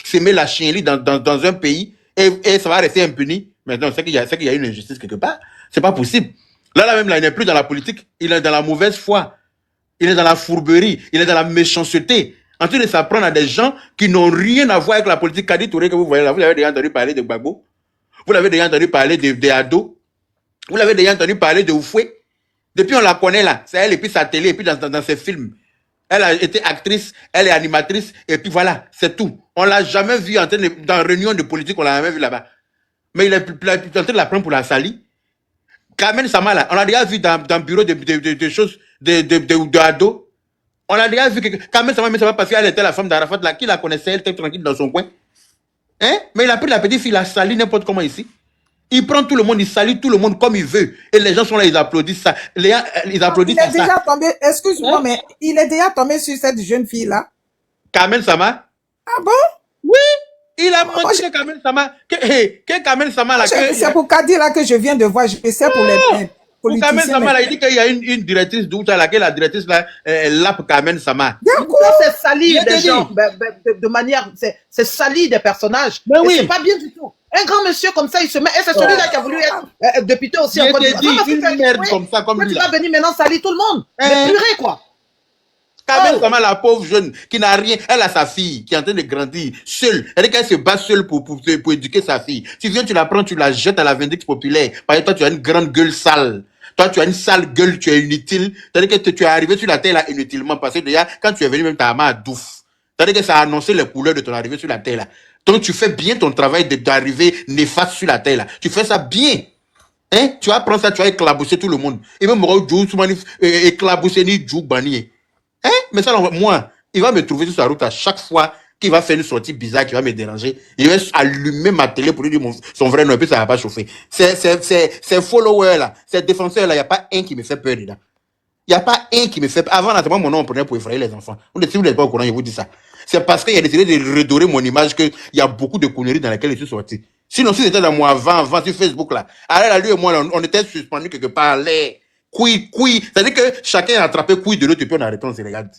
s'aimer la chienlit dans un pays et ça va rester impuni. Maintenant, c'est qu'il y a une injustice quelque part. C'est pas possible. Là, il n'est plus dans la politique. Il est dans la mauvaise foi. Il est dans la fourberie. Il est dans la méchanceté. En train de s'apprendre à des gens qui n'ont rien à voir avec la politique. Kadi Touré que vous voyez là, vous avez déjà entendu parler de Gbagbo. Vous l'avez déjà entendu parler de Ado. Vous l'avez déjà entendu parler de Oufoué. Depuis on la connaît là. C'est elle et puis sa télé et puis dans ses films. Elle a été actrice, elle est animatrice et puis voilà, c'est tout. On l'a jamais vu en train de, dans une réunion de politique, on l'a jamais vu là-bas. Mais il est en train de la prendre pour la salie. Carmen Sama là, on l'a déjà vu dans le bureau de choses de Ado. On a déjà vu que Carmen Sama, mais c'est pas parce qu'elle était la femme d'Arafat là, qui la connaissait, elle était tranquille dans son coin. Hein? Mais il a pris la petite fille, il a sali n'importe comment ici. Il prend tout le monde, il salue tout le monde comme il veut. Et les gens sont là, ils applaudissent ça. Ils applaudissent ça. Il est déjà tombé, excuse-moi, mais il est déjà tombé sur cette jeune fille-là. Carmen Sama? Ah bon? Oui! Il a menti que Carmen Sama, que Carmen Sama là. C'est pour Kadi là que je viens de voir, je sais pour les pour Carmen Sama là, il dit qu'il y a une directrice d'où là, laquelle la directrice là, lappe Carmen Sama. C'est sali des gens, de manière, c'est sali des personnages. Mais oui. C'est pas bien du tout. Un grand monsieur comme ça, il se met. Et c'est celui-là qui a voulu être député aussi en Côte d'Ivoire. Une merde comme ça, comme lui. Tu vas venir maintenant salir tout le monde. Mais purée, quoi. Quand même, comment la pauvre jeune qui n'a rien, elle a sa fille qui est en train de grandir seule. Elle dit qu'elle se bat seule pour éduquer sa fille. Tu viens, tu la prends, tu la jettes à la vindicte populaire. Parce que toi, tu as une grande gueule sale. Toi, tu as une sale gueule, tu es inutile. C'est-à-dire que tu es arrivé sur la terre là inutilement. Parce que déjà, quand tu es venu, même ta main à douf. C'est-à-dire que ça a annoncé les couleurs de ton arrivée sur la terre là. Donc, tu fais bien ton travail d'arriver néfaste sur la terre là. Tu fais ça bien. Hein? Tu vas prendre ça, tu vas éclabousser tout le monde. Et même, éclabousser ni Djou Bani. Hein? Mais ça, moi, il va me trouver sur sa route à chaque fois qu'il va faire une sortie bizarre qui va me déranger. Il va allumer ma télé pour lui dire son vrai nom et puis ça va pas chauffer. Ces followers-là, ces défenseurs-là, il n'y a pas un qui me fait peur dedans. Il n'y a pas un qui me fait peur. Avant, naturellement, mon nom, on prenait pour effrayer les enfants. Si vous n'êtes pas au courant, je vous dis ça. C'est parce qu'il a décidé de redorer mon image qu'il y a beaucoup de conneries dans lesquelles je suis sorti. Sinon, si c'était dans moi avant sur Facebook, là, alors lui et moi, on était suspendus quelque part, l'air. C'est-à-dire que chacun a attrapé couille de l'autre et puis on a arrêté, on se regarde.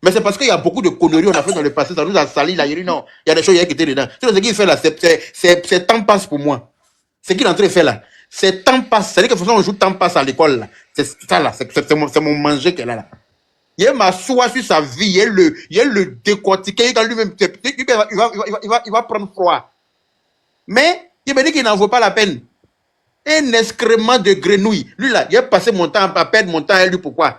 Mais c'est parce qu'il y a beaucoup de conneries qu'on a fait dans le passé, ça nous a sali là, il dit non, il y a des choses qui étaient dedans. Ce qu'il fait là, c'est temps passe pour moi. Ce qu'il est en train de faire là, c'est temps passe. C'est-à-dire que de toute façon, on joue temps passe à l'école là. C'est ça là, c'est mon manger qu'elle a là. Il m'assoit sur sa vie, il le décortiquer dans lui-même. Il va prendre froid. Mais il me dit qu'il n'en vaut pas la peine. Un excrément de grenouille. Lui là, il a passé mon temps à perdre mon temps à lui. Pourquoi?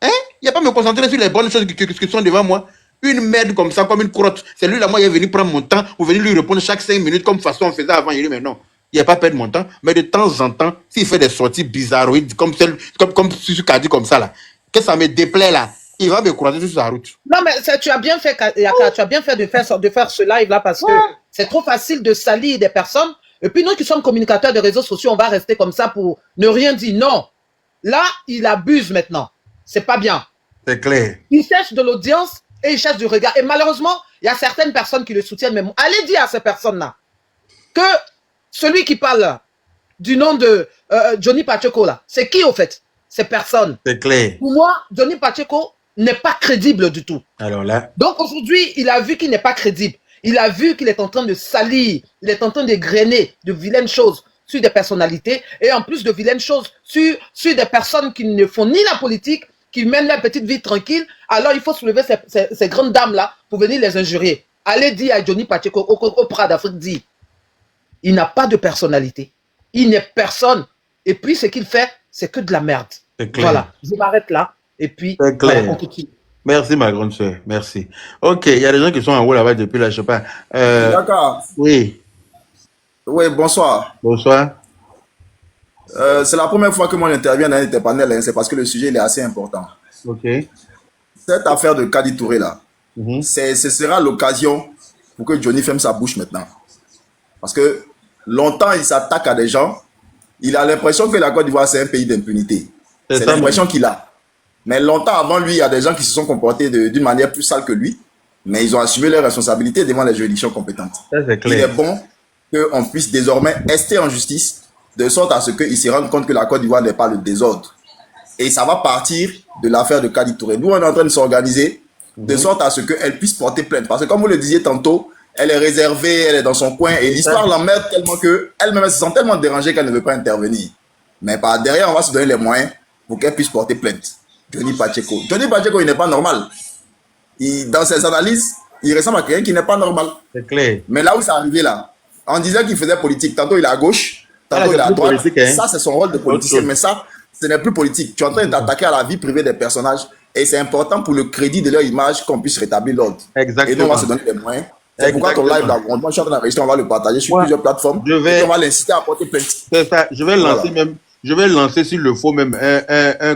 Hein? Il n'y a pas à me concentrer sur les bonnes choses qui sont devant moi. Une merde comme ça, comme une crotte. C'est lui là, moi, il est venu prendre mon temps pour venir lui répondre chaque 5 minutes comme façon on faisait avant. Il dit, mais non, il n'y a pas perdre mon temps. Mais de temps en temps, s'il fait des sorties bizarroïdes, comme ce qu'a dit comme ça là, que ça me déplaît là, il va me croiser sur sa route. Non, mais tu as bien fait, Yaka, tu as bien fait de faire ce live là parce que c'est trop facile de salir des personnes. Et puis nous qui sommes communicateurs de réseaux sociaux, on va rester comme ça pour ne rien dire. Non. Là, il abuse maintenant. C'est pas bien. C'est clair. Il cherche de l'audience et il cherche du regard. Et malheureusement, il y a certaines personnes qui le soutiennent. Mais allez dire à ces personnes-là que celui qui parle du nom de Johnny Pacheco là, c'est qui au fait? Ces personnes. C'est clair. Pour moi, Johnny Pacheco n'est pas crédible du tout. Alors là. Donc aujourd'hui, il a vu qu'il n'est pas crédible. Il a vu qu'il est en train de salir, il est en train de grainer de vilaines choses sur des personnalités et en plus de vilaines choses sur des personnes qui ne font ni la politique, qui mènent leur petite vie tranquille. Alors il faut soulever ces grandes dames-là pour venir les injurier. Allez dire à Johnny Pacheco, au Prada d'Afrique, dit, il n'a pas de personnalité. Il n'est personne. Et puis ce qu'il fait, c'est que de la merde. Voilà, je m'arrête là et puis voilà, on continue. Merci ma grande soeur, merci. Ok, il y a des gens qui sont en haut là-bas depuis là, je sais pas. D'accord. Oui. Oui, bonsoir. Bonsoir. C'est la première fois que moi j'interviens dans tes panels, hein, c'est parce que le sujet il est assez important. Ok. Cette affaire de Kadi Touré là, ce sera l'occasion pour que Johnny ferme sa bouche maintenant. Parce que longtemps il s'attaque à des gens, il a l'impression que la Côte d'Ivoire c'est un pays d'impunité. C'est l'impression qu'il a. Mais longtemps avant lui, il y a des gens qui se sont comportés d'une manière plus sale que lui, mais ils ont assumé leurs responsabilités devant les juridictions compétentes. Ça, c'est clair. Il est bon qu'on puisse désormais rester en justice, de sorte à ce qu'ils se rendent compte que la Côte d'Ivoire n'est pas le désordre. Et ça va partir de l'affaire de Kadi Touré. Nous, on est en train de s'organiser de sorte à ce qu'elle puisse porter plainte. Parce que comme vous le disiez tantôt, elle est réservée, elle est dans son coin, et l'histoire l'emmerde tellement qu'elle-même se sent tellement dérangée qu'elle ne veut pas intervenir. Mais par derrière, on va se donner les moyens pour qu'elle puisse porter plainte. Johnny Pacheco. Johnny Pacheco, il n'est pas normal. Dans ses analyses, il ressemble à quelqu'un qui n'est pas normal. C'est clair. Mais là où c'est arrivé là, on disait qu'il faisait politique. Tantôt il est à gauche, tantôt il est à droite. Hein. Ça, c'est son rôle de politicien. Mais ça, ce n'est plus politique. Tu es en train d'attaquer à la vie privée des personnages. Et c'est important pour le crédit de leur image qu'on puisse rétablir l'ordre. Exactement. Et nous, on va se donner les moyens. C'est pourquoi ton live, là, moi, je suis en train d'enregistrer, on va le partager sur plusieurs plateformes. Et on va l'inciter à porter plainte. C'est ça. Je vais lancer même, je vais lancer s'il le faut même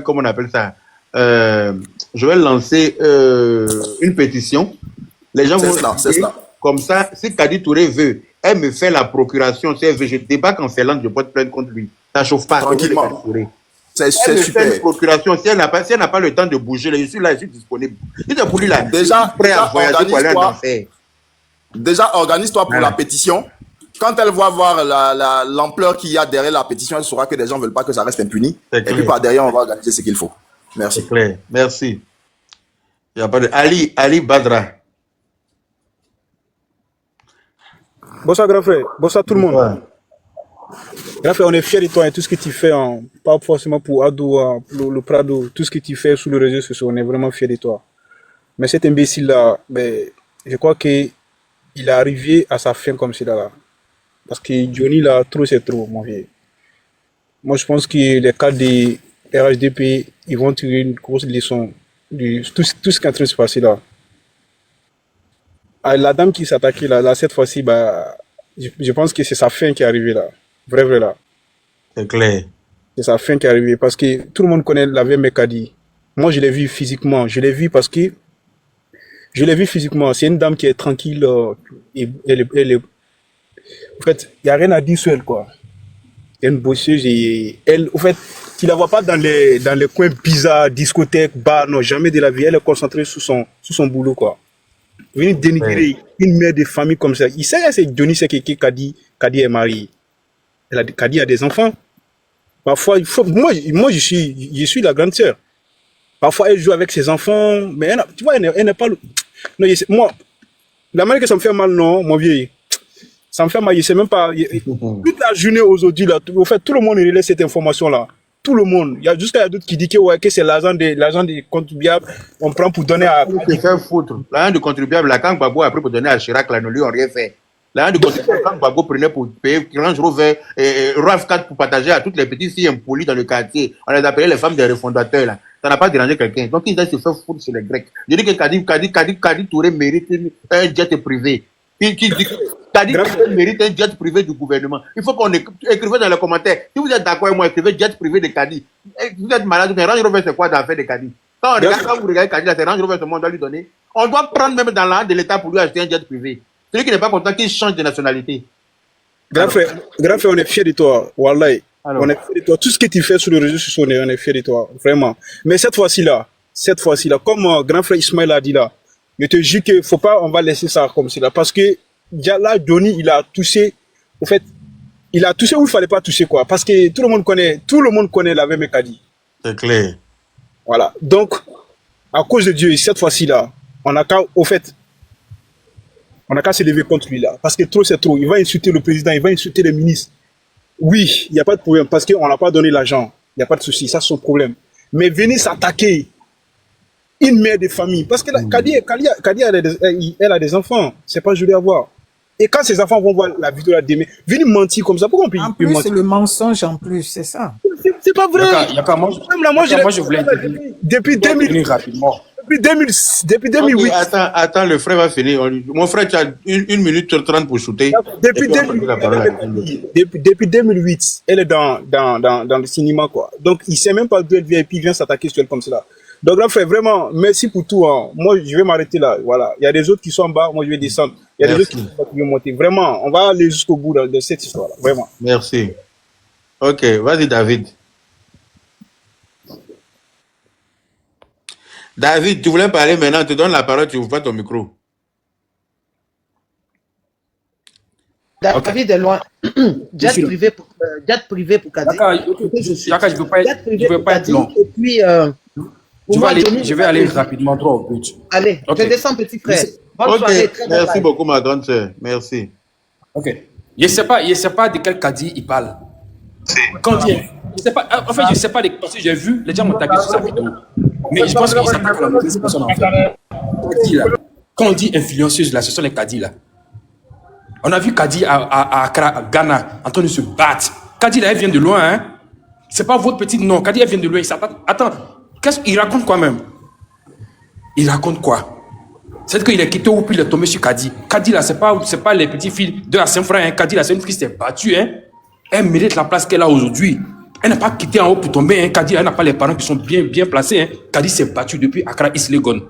comment on appelle ça? Je vais lancer une pétition. Les gens vont dire, comme ça, si Kadi Touré veut, elle me fait la procuration. Si elle veut, je débarque en Finlande, je porte plainte contre lui. Ça chauffe pas. Tranquillement. C'est super. Fait une procuration. Si elle n'a pas le temps de bouger, je suis là, je suis disponible. Si c'est pour lui là, déjà, prêt à voyager pour aller en enfer. Déjà, organise-toi pour la pétition. Quand elle va voir l'ampleur qu'il y a derrière la pétition, elle saura que les gens ne veulent pas que ça reste impuni. Et puis par derrière, on va organiser ce qu'il faut. Merci. C'est clair. Merci. Il n'y a pas de... Ali Badra. Bonsoir, grand frère. Bonsoir, tout le monde. Ouais. Grand frère, on est fiers de toi et tout ce que tu fais, pas forcément pour Ado, pour le Prado, tout ce que tu fais sur les réseaux sociaux, on est vraiment fiers de toi. Mais cet imbécile-là, ben, je crois qu'il est arrivé à sa fin comme cela là. Parce que Johnny, là, trop c'est trop, mon vieux. Moi, je pense que les cas des RHDP, ils vont tirer une grosse leçon de tout ce qui est en train de se passer là. Ah, la dame qui s'attaquait là, cette fois-ci, bah, je pense que c'est sa fin qui est arrivée là. Vrai là. C'est clair. C'est sa fin qui est arrivée parce que tout le monde connaît la vieille Mekadi. Moi, je l'ai vu physiquement. Je l'ai vu parce que je l'ai vu physiquement. C'est une dame qui est tranquille. Et elle est... En fait, il n'y a rien à dire sur elle, quoi. Elle est une bosseuse et elle, en fait, tu la vois pas dans les coins bizarres, discothèques, bars, non, jamais de la vie. Elle est concentrée sur son boulot, quoi. Venir dénigrer une mère de famille comme ça. Il sait que c'est Johnny, c'est que Kadi est mariée. Kadi a des enfants. Parfois, moi je suis la grande sœur. Parfois, elle joue avec ses enfants, mais elle, tu vois, elle n'est pas... Non, moi, la manière que ça me fait mal, non, mon vieil. Ça me fait mal, je sais même pas. Toute la journée aujourd'hui, là, en fait, tout le monde relaie cette information-là. Tout le monde. Il y a jusqu'à d'autres qui disent que c'est l'argent des contribuables, on prend pour donner à... C'est faire foutre. L'argent du contribuable, là, quand Gbagbo a pris pour donner à Chirac, là, nous lui ont rien fait. L'argent du contribuable, quand Gbagbo prenait pour payer Range Rover et RAV4 pour partager à toutes les petites filles impolies dans le quartier, on les appelait les femmes des refondateurs, là. Ça n'a pas dérangé quelqu'un. Donc, ils doivent se faire foutre sur les Grecs. Je dis que Kadi Touré mérite un jet privé. Kadi Touré mérite un jet privé du gouvernement. Il faut qu'on écrive dans les commentaires. Si vous êtes d'accord avec moi, écrivez jet privé de Kadi. Vous êtes malade, mais Range Rover, c'est quoi d'affaire de Kadi? Quand vous regardez Kadi, c'est Range Rover, tout le monde doit lui donner. On doit prendre même dans l'an de l'État pour lui acheter un jet privé. Celui qui n'est pas content, qu'il change de nationalité. Grand frère, on est fiers de toi. Wallahi. On est fiers de toi. Tout ce que tu fais sur les réseaux sociaux, on est fiers de toi. Vraiment. Mais cette fois-ci là, comme grand frère Ismaël a dit là, je te dis qu'il faut pas, on va laisser ça comme cela. Parce que là, Johnny, il a touché, en fait, il a touché où il fallait pas toucher, quoi. Parce que tout le monde connaît la même Mekadi. C'est clair. Voilà. Donc, à cause de Dieu, cette fois-ci là, on a qu'à se lever contre lui là. Parce que trop c'est trop. Il va insulter le président, il va insulter les ministres. Oui, il n'y a pas de problème. Parce qu'on n'a pas donné l'argent. Il n'y a pas de souci. Ça, c'est son problème. Mais venir s'attaquer une mère de famille. Parce que Kadi, elle a des enfants. C'est pas joli à voir. Et quand ses enfants vont voir la vidéo là demain, venir mentir comme ça. Pourquoi on peut En plus, c'est le mensonge en plus, c'est ça. C'est pas vrai. Moi, je voulais intervenir. Depuis 2000 rapidement. Depuis 2008. Attends, le frère va finir. Mon frère, tu as 1 minute 30 pour shooter. Depuis 2008, elle est dans le cinéma, quoi. Donc, il sait même pas d'où elle vient et puis il vient s'attaquer sur elle comme cela. Donc, grand frère, vraiment, merci pour tout. Hein. Moi, je vais m'arrêter là. Voilà. Il y a des autres qui sont en bas, moi, je vais descendre. Il y a des autres qui vont monter. Vraiment, on va aller jusqu'au bout de cette histoire-là. Vraiment. Merci. Ok, vas-y, David. David, tu voulais parler maintenant, je te donne la parole, tu ouvres pas ton micro. David est loin. Jet privé pour Kadi. Yaka, je ne veux pas être long. Et puis, je vais aller rapidement droit au but. Allez, je descends, petit frère. Bonne soirée, merci beaucoup, ma grande sœur. Merci. Ok. Je ne sais pas de quel Kadi il parle. Quand je sais pas, en fait, je ne sais pas parce que j'ai vu, les gens m'ont tagué sur sa vidéo. Mais je pense qu'il s'attaque à la mauvaise personne en fait. Kadi, là, quand on dit influenceuse, là, ce sont les Kadi là. On a vu Kadi à Accra, à Ghana, en train de se battre. Kadi là, elle vient de loin, hein. C'est pas votre petite nom. Kadi, elle vient de loin. Il s'attaque. Attends, qu'est-ce qu'il raconte quoi même? Il raconte quoi? C'est qu'il est quitté ou puis il est tombé sur Kadi. Kadi là, c'est pas les petits filles de à Saint-Frère. Hein. Kadi là, c'est une fille qui s'est battue, hein. Elle mérite la place qu'elle a aujourd'hui. Elle n'a pas quitté en haut pour tomber. Hein. Kadi, elle n'a pas les parents qui sont bien placés. Hein. Kadi s'est battue depuis Accra, East Legon.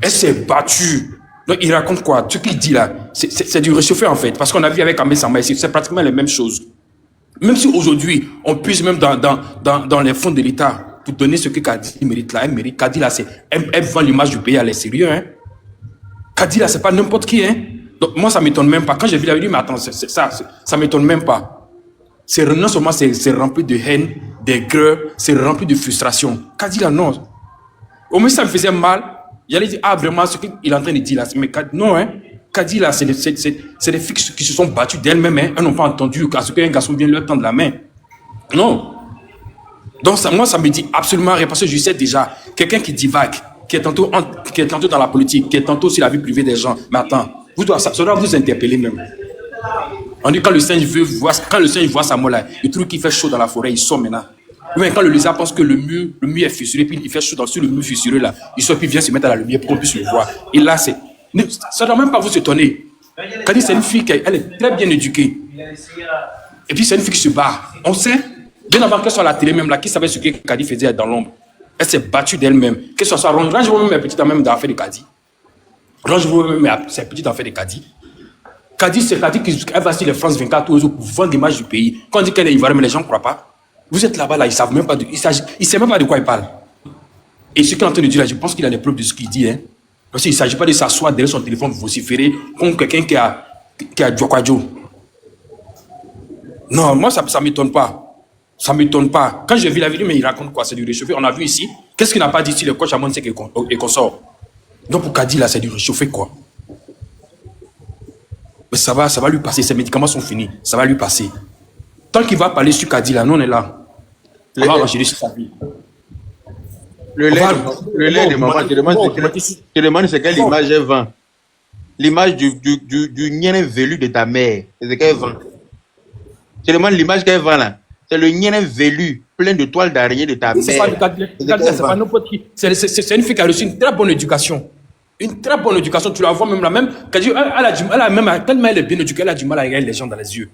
Elle s'est battue. Donc, il raconte quoi? Ce qu'il dit là, c'est du réchauffé en fait. Parce qu'on a vu avec Ahmed Samba ici, c'est pratiquement les mêmes choses. Même si aujourd'hui, on puise même dans les fonds de l'État pour donner ce que Kadi mérite là. Elle mérite. Kadi là, elle vend l'image du pays, elle est sérieux. Hein. Kadi là, c'est pas n'importe qui. Hein. Donc, moi, ça ne m'étonne même pas. Quand j'ai vu la vidéo, mais attends, ça ne m'étonne même pas. Non seulement c'est rempli de haine, d'aigreur, c'est rempli de frustration. Kadi là, non. Au moins, ça me faisait mal. J'allais dire, ah, vraiment, ce qu'il est en train de dire là, mais non, hein. Kadi, là, c'est des filles qui se sont battues d'elles-mêmes. Hein. Elles n'ont pas entendu à ce qu'un garçon vienne leur tendre la main. Non. Donc, moi, ça me dit absolument rien. Parce que je sais déjà, quelqu'un qui divague, qui est tantôt dans la politique, qui est tantôt sur la vie privée des gens. Mais attends, ça doit vous interpeller même. On dit quand le singe voit sa molle, il trouve qu'il fait chaud dans la forêt, il sort maintenant. Mais quand le lézard pense que le mur est fissuré, puis il fait chaud sur le mur fissuré là, il sort puis vient se mettre à la lumière pour qu'on puisse le voir. Et là, ça ne doit même pas vous étonner. Kadi, c'est une fille elle est très bien éduquée. Et puis c'est une fille qui se bat. On sait, bien avant qu'elle soit à la télé même là, qui savait ce que Kadi faisait dans l'ombre. Elle s'est battue d'elle-même. Que ce soit range-vous même mes petites même dans l'affaire de Kadi. Range-vous même ses petites affaires de Kadi. Kadi, c'est Kadi qu'elle va sur les France 24 tous les jours pour vendre l'image du pays. Quand on dit qu'elle est ivoirienne, mais les gens ne croient pas. Vous êtes là-bas, là, ils ne savent même pas il ne sait même pas de quoi il parle. Et ce qu'il est en train de dire là, je pense qu'il a les preuves de ce qu'il dit. Hein. Parce qu'il ne s'agit pas de s'asseoir derrière son téléphone vociférer comme quelqu'un qui a Djokwadjo. Non, moi, ça ne m'étonne pas. Ça ne m'étonne pas. Quand j'ai vu la vidéo, mais il raconte quoi? C'est du réchauffé. On a vu ici. Qu'est-ce qu'il n'a pas dit ici, le coach Amon Sek et qu'on sort? Donc pour Kadi, là, c'est du réchauffé, quoi. Mais ça va lui passer. Ses médicaments sont finis. Ça va lui passer. Tant qu'il va parler sur Kadi, là, nous, on est là. On va ranger sur sa vie. Le lait de maman, je demande c'est quelle image elle vend. L'image du nien velu de ta mère. C'est ce qu'elle vend. Je demande l'image qu'elle vend là. C'est le nien velu, plein de toiles d'araignée de ta mère. C'est pas n'importe qui. C'est une fille qui a reçu une très bonne éducation. Une très bonne éducation. Tu la vois même là, même. Elle a même, tellement elle est bien éduquée, elle a du mal à regarder les gens dans les yeux.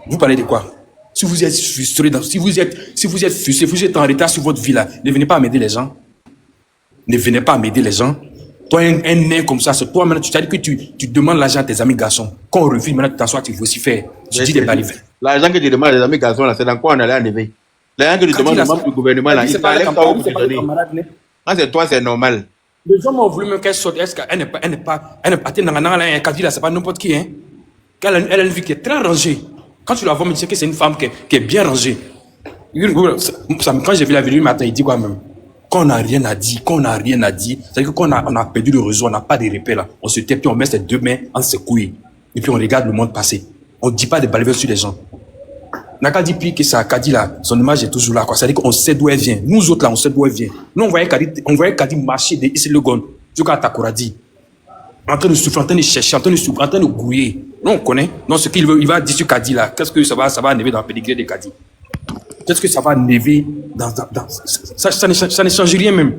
Vous parlez de quoi? Si vous êtes frustré, si vous êtes frustré, vous êtes en retard sur votre vie là, ne venez pas m'aider les gens. Ne venez pas m'aider les gens. Toi, un nain comme ça, c'est toi maintenant, tu as dit que tu demandes l'argent à tes amis garçons. Quand on refuse, maintenant tu t'assois, tu vocifères. Tu dis des balives. L'argent que tu demandes à tes amis garçons là, c'est dans quoi on allait enlever? L'argent que tu demandes aux membres du gouvernement là, il t'enlève pas où tu donner. Quand c'est toi, c'est normal. Les gens m'ont voulu même qu'elle sorte. Est-ce qu'elle n'est pas, elle n'est pas, Kadi là, c'est pas n'importe qui, hein. Elle a une vie qui est très rangée. Quand tu la vois, tu sais que c'est une femme qui est bien rangée. Quand j'ai vu la vidéo, il dit quoi même? Quand on n'a rien à dire, c'est-à-dire que quand on a perdu le réseau, on n'a pas de repères là, on se tait, puis on met ses deux mains en ses couilles. Et puis on regarde le monde passer. On ne dit pas de baliver sur les gens. Naka dit puis que ça, Kadi là, son image est toujours là, quoi. C'est-à-dire qu'on sait d'où elle vient. Nous autres là, on sait d'où elle vient. Nous, on voyait Kadi marcher de Issy Legon jusqu'à Takoradi. En train de souffrir, en train de chercher, en train de grouiller. Nous, on connaît. Non, ce qu'il veut, il va dire sur Kadi là. Qu'est-ce que ça va enlever dans le pédigré de Kadi? Qu'est-ce que ça va enlever dans ça ne change rien même.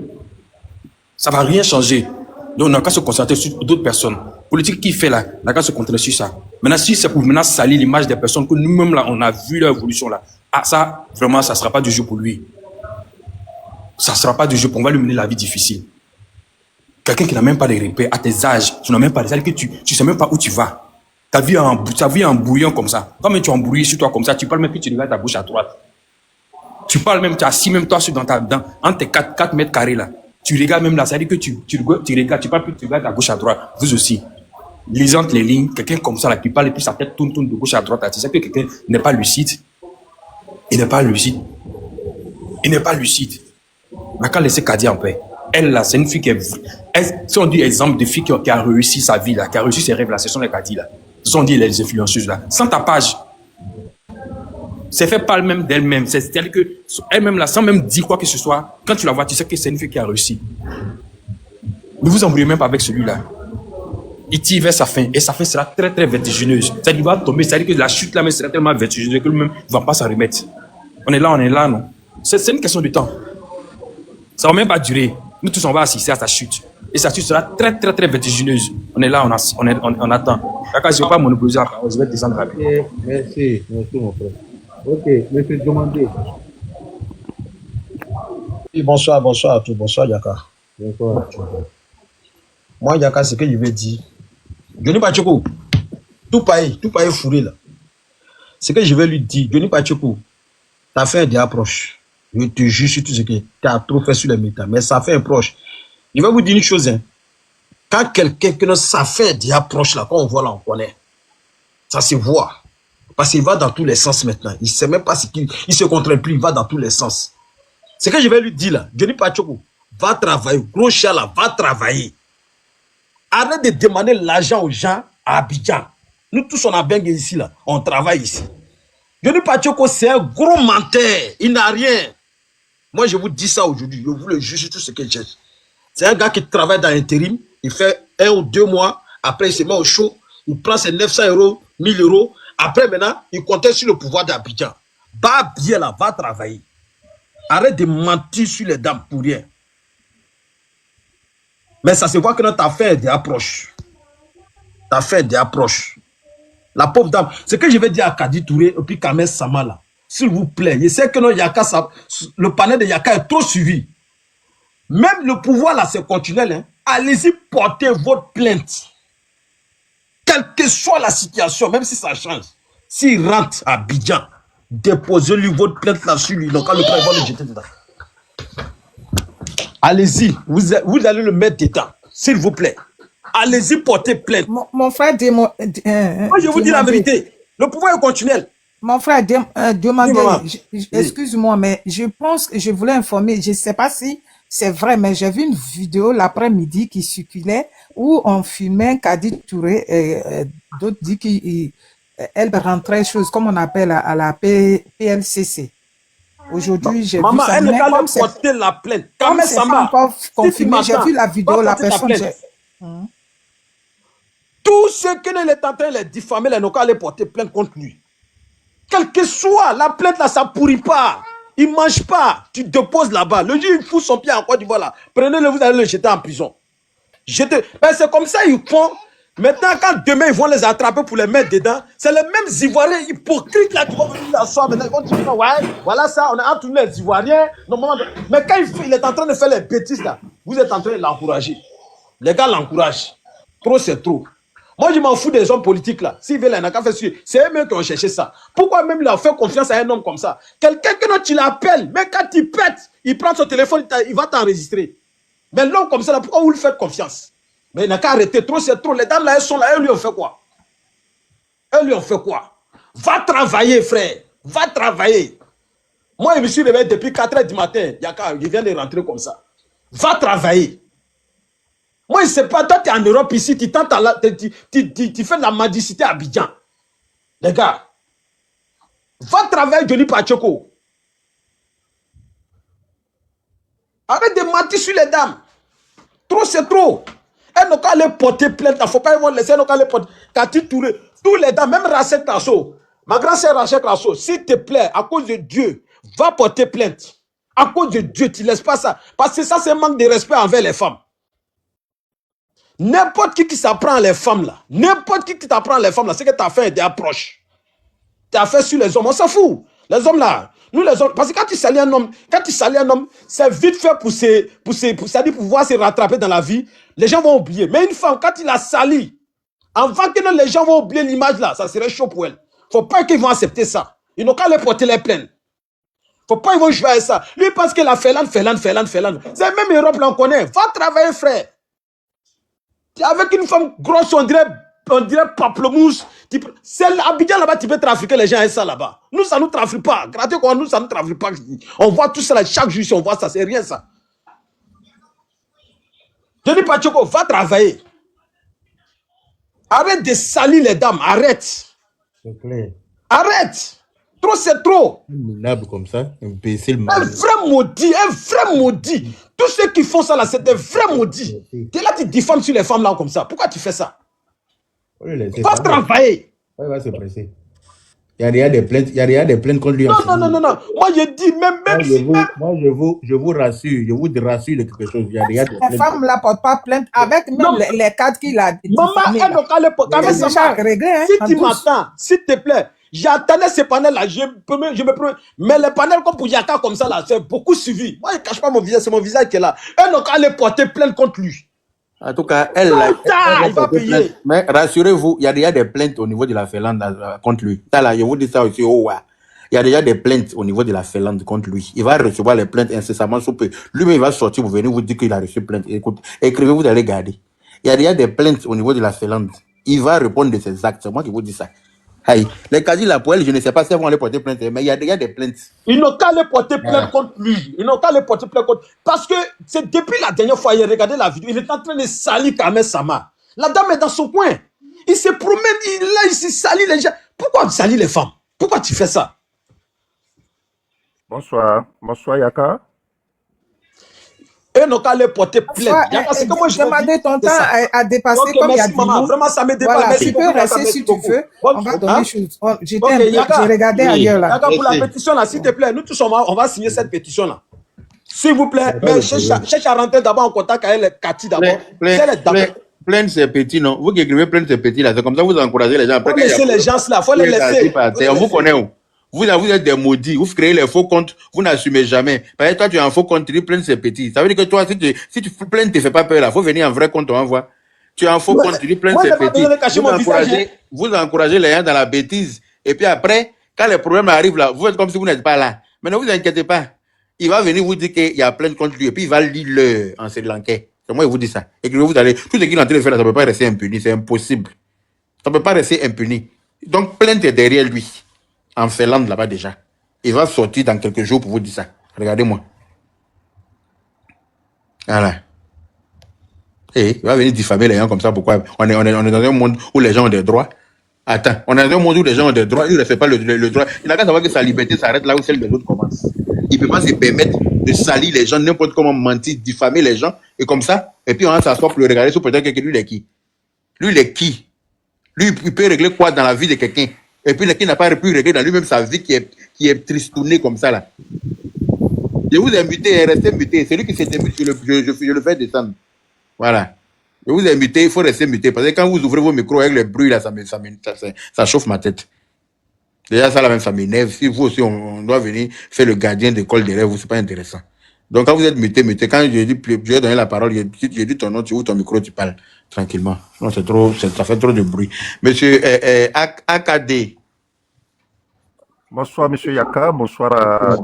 Ça va rien changer. Donc, on n'a qu'à se concentrer sur d'autres personnes. Politique qui fait là, on n'a qu'à se concentrer sur ça. Maintenant, si c'est pour maintenant salir l'image des personnes que nous-mêmes là, on a vu leur évolution là, ah, ça, vraiment, ça ne sera pas du jeu pour lui. Ça ne sera pas du jeu, on va lui mener la vie difficile. Quelqu'un qui n'a même pas de repères à tes âges, tu n'as même pas de repères, tu ne sais même pas où tu vas. Ta vie en bouillant comme ça. Quand même tu embrouilles sur toi comme ça, tu parles même puis tu regardes ta bouche à droite. Tu parles même, tu es assis même toi entre tes 4 mètres carrés là. Tu regardes même là, ça veut dire que tu regardes, tu parles puis tu regardes ta gauche à droite. Vous aussi. Lisant les lignes, quelqu'un comme ça là, qui parle et puis sa tête tourne de gauche à droite. Tu sais que quelqu'un n'est pas lucide. Il n'est pas lucide. On n'a qu'à laisser Kadi en paix. Elle là, c'est une fille qui est... si on dit exemple de fille qui a réussi sa vie là, qui a réussi ses rêves là, ce sont les Kadi là. Ce sont les influenceuses là. Sans tapage. C'est fait par elle-même d'elle-même. C'est-à-dire que elle-même là, sans même dire quoi que ce soit, quand tu la vois, tu sais que c'est une fille qui a réussi. Ne vous embrouillez même pas avec celui-là. Il tire vers sa fin. Et sa fin sera très très vertigineuse. C'est-à-dire qu'il va tomber. C'est-à-dire que la chute là, mais sera tellement vertigineuse que lui-même ne va pas s'en remettre. On est là, non. C'est une question de temps. Ça ne va même pas durer. Nous tous, on va assister à sa chute. Et sa chute sera très, très, très vertigineuse. On est là, on attend. D'accord, je ne vais pas monopoliser la parole, je vais descendre rapide. Merci mon frère. Ok, monsieur Diomandé. Oui, bonsoir à tous. Bonsoir, Yaka. Bonsoir. Moi, Yaka, ce que je vais dire. Johnny Pacheco, tout pareil fourré là. Ce que je vais lui dire, Johnny Pacheco, tu as fait des approches. Je te jure sur tout ce que tu as trop fait sur les méta, mais ça fait un proche. Je vais vous dire une chose, hein. Quand quelqu'un que ça fait des approches là, quand on voit là, on connaît. Ça se voit. Parce qu'il va dans tous les sens maintenant. Il ne sait même pas ce qu'il ne se contrôle plus, il va dans tous les sens. Ce que je vais lui dire là, Johnny Pacheco, va travailler. Gros chat là, va travailler. Arrête de demander l'argent aux gens à Abidjan. Nous tous, on a bien ici, là. On travaille ici. Johnny Pacheco, c'est un gros menteur. Il n'a rien. Moi, je vous dis ça aujourd'hui. Je vous le juge tout ce que j'ai. C'est un gars qui travaille dans l'intérim. Il fait 1 ou 2 mois. Après, il se met au chaud. Il prend ses 900 euros, 1000 euros. Après, maintenant, il comptait sur le pouvoir d'Abidjan. Va bien là, va travailler. Arrête de mentir sur les dames pour rien. Mais ça se voit que notre affaire est des approches. Ta fait des approches. La pauvre dame. Ce que je vais dire à Kadi Touré et puis Kamel Sama là, s'il vous plaît, je sais que notre Yaka, le panel de Yaka est trop suivi. Même le pouvoir là, c'est continuel. Hein. Allez-y, portez votre plainte. Quelle que soit la situation, même si ça change. S'il rentre à Abidjan, déposez-lui votre plainte là sur lui. Donc quand le frère va le jeter dedans. Allez-y, vous allez le mettre dedans, s'il vous plaît. Allez-y, portez plainte. Mon frère, moi, je vous dis la vérité. Le pouvoir est continuel. Mon frère, excuse-moi, mais je pense que je voulais informer, je ne sais pas si c'est vrai, mais j'ai vu une vidéo l'après-midi qui circulait où on filmait Kadi Touré et d'autres disent qu'elle rentrait chose, comme on appelle à la PLCC. Aujourd'hui, j'ai vu ça. Maman, elle ne va pas porter la plainte. Comme c'est pas encore confirmé, j'ai vu la vidéo, la personne... Tout ce qu'elle est en train de diffamer, elle n'a qu'à aller porter plainte contre lui. Quel que soit, la plainte là, ça ne pourrit pas. Il ne mange pas. Tu déposes là-bas. Le jour il fout son pied en Côte d'Ivoire là. Prenez-le, vous allez le jeter en prison. Ben, c'est comme ça ils font. Maintenant, quand demain ils vont les attraper pour les mettre dedans, c'est les mêmes Ivoiriens hypocrites là qui vont venir l'asseoir. Maintenant, ils vont dire, ouais, voilà ça, on a entouré les Ivoiriens. Normalement, mais quand il est en train de faire les bêtises là, vous êtes en train de l'encourager. Les gars l'encouragent. Trop, c'est trop. Moi, je m'en fous des hommes politiques là. S'ils veulent, ils n'ont qu'à faire suivre. C'est eux-mêmes qui ont cherché ça. Pourquoi même leur faire confiance à un homme comme ça? Quelqu'un que tu l'appelles, mais quand il pète, il prend son téléphone, il va t'enregistrer. Mais l'homme comme ça, là, pourquoi vous lui faites confiance? Mais il n'a qu'à arrêter. Trop, c'est trop. Les dames là, elles sont là. Elles lui ont fait quoi? Elles lui ont fait quoi? Va travailler, frère. Va travailler. Moi, je me suis réveillé depuis 4 h du matin. Je viens de rentrer comme ça. Va travailler. Moi, je ne sais pas, toi, tu es en Europe ici, tu fais de la mendicité à Abidjan. Les gars, va travailler Johnny Pacheco. Arrête de mentir sur les dames. Trop, c'est trop. Elles n'ont qu'à aller porter plainte. Il ne faut pas les laisser, elles n'ont qu'à aller porter. Kati Touré, tous les dames, même Rachel Krasso, ma grand-sœur Rachel Krasso, s'il te plaît, à cause de Dieu, va porter plainte. À cause de Dieu, tu ne laisses pas ça. Parce que ça, c'est un manque de respect envers les femmes. N'importe qui s'apprend les femmes là, n'importe qui t'apprend les femmes là, c'est que tu as fait des approches. Tu as fait sur les hommes, on s'en fout. Les hommes là, nous les hommes, parce que quand tu salis un homme, c'est vite fait pour pouvoir se rattraper dans la vie, les gens vont oublier. Mais une femme, quand il a sali, avant que les gens vont oublier l'image là, ça serait chaud pour elle. Faut pas qu'ils vont accepter ça. Ils n'ont qu'à les porter les plaintes. Faut pas qu'ils vont jouer à ça. Lui il pense que la Félande. C'est même Europe là, on connaît. Va travailler, frère. Avec une femme grosse, on dirait pamplemousse. C'est Abidjan là-bas, tu peux trafiquer les gens avec ça là-bas. Nous, ça ne nous trafique pas. Gratter quoi, nous, ça ne nous trafique pas. On voit tout ça là, chaque jour, on voit ça, c'est rien ça. Je dis pas, Tchoko, va travailler. Arrête de salir les dames, arrête. C'est clair. Arrête. Trop, c'est trop. Un minable comme ça, un imbécile. Un vrai maudit, un vrai maudit. Tous ceux qui font ça là, c'est des vrais maudits. Tu es là, tu diffames sur les femmes là comme ça. Pourquoi tu fais ça? Va travailler. Il va se presser. Il y a des plaintes contre lui. Non. Moi, je dis même je vous rassure, je vous rassure de quelque chose. Les femmes là portent pas plainte avec même les cadres qu'il a dit. Maman, elle n'a qu'à les porter. Si tu m'attends, s'il te plaît, j'attendais ces panels-là, je me promets. Mais les panels comme pour Yaka comme ça, là, c'est beaucoup suivi. Moi, je ne cache pas mon visage, c'est mon visage qui est là. Elle n'a qu'à aller porter plainte contre lui. En tout cas, elle va payer. Mais rassurez-vous, il y a déjà des plaintes au niveau de la Finlande contre lui. Là, je vous dis ça aussi, il y a déjà des plaintes au niveau de la Finlande contre lui. Il va recevoir les plaintes incessamment sous peu. Lui-même, il va sortir pour venir vous dire qu'il a reçu plainte. Écoute, écrivez, vous allez garder. Il y a déjà des plaintes au niveau de la Finlande. Il va répondre de ses actes. C'est moi qui vous dis ça. Aïe. Les Kadi la poêle, je ne sais pas si elles vont aller porter plainte, mais il y a déjà des plaintes. Ils n'ont qu'à aller porter plainte contre lui. Ils n'ont qu'à aller porter plainte contre. Parce que c'est depuis la dernière fois, il a regardé la vidéo, il est en train de salir Kamel Sama. La dame est dans son coin. Il se promène, il se salit les gens. Pourquoi tu salis les femmes? Pourquoi tu fais ça? Bonsoir. Bonsoir, Yaka. Et n'ont qu'à les porter plainte. Yaka, c'est comment je demander ton temps à dépasser okay, comme il y a merci, maman. Vraiment, ça me dépasse. Voilà, Merci tu peux beaucoup, rester Yaka, si tu veux. On va donner chose. J'ai regardé oui. ailleurs là. Yaka, pour la pétition là, s'il te plaît, nous tous on va signer cette pétition là. S'il vous plaît, mais cherche à rentrer d'abord en contact avec les Cathy d'abord. Plainte c'est petit, non? Vous qui écrivez plainte c'est petit là, c'est comme ça vous encouragez les gens. Après, faut laisser les gens là, faut les laisser. On vous connaît où? Vous êtes des maudits, vous créez les faux comptes, vous n'assumez jamais. Parce que toi, tu es en faux compte, tu dis plainte c'est petit. Ça veut dire que toi, si tu plainte, tu ne fais pas peur là, faut venir en vrai compte, on envoie. Tu es en faux compte, tu dis plainte c'est petit. Vous encouragez les gens dans la bêtise. Et puis après, quand les problèmes arrivent là, vous êtes comme si vous n'êtes pas là. Mais ne vous inquiétez pas. Il va venir vous dire qu'il y a plainte contre lui et puis il va lire le en Sri Lankais. C'est moi qui vous dis ça. Et que vous allez, tout ce qu'il est en train de faire là, ça ne peut pas rester impuni, c'est impossible. Ça ne peut pas rester impuni. Donc plainte est derrière lui. En Finlande là-bas déjà. Il va sortir dans quelques jours pour vous dire ça. Regardez-moi. Voilà. Et il va venir diffamer les gens comme ça. Pourquoi? On est dans un monde où les gens ont des droits. Attends, on est dans un monde où les gens ont des droits. Il ne fait pas le droit. Il n'a qu'à savoir que sa liberté s'arrête là où celle des autres commence. Il ne peut pas se permettre de salir les gens, n'importe comment mentir, diffamer les gens. Et comme ça, et puis on va s'asseoir pour le regarder sur peut-être que lui il est qui? Lui il est qui? Lui il peut régler quoi dans la vie de quelqu'un? Et puis, qui n'a pas pu régler dans lui-même sa vie qui est tristournée comme ça, là. Je vous ai muté, restez muté. Celui qui s'est muté, je le fais descendre. Voilà. Je vous ai muté, il faut rester muté. Parce que quand vous ouvrez vos micros avec le bruit, là, ça chauffe ma tête. Déjà, ça, là, même, ça m'énerve. Si vous aussi, on doit venir faire le gardien d'école des rêves, c'est pas intéressant. Donc, quand vous êtes muté, quand je vais donner la parole, je dis ton nom, tu ouvres ton micro, tu parles tranquillement. Non, ça fait trop de bruit. Monsieur AKD. Bonsoir, monsieur Yaka. Bonsoir à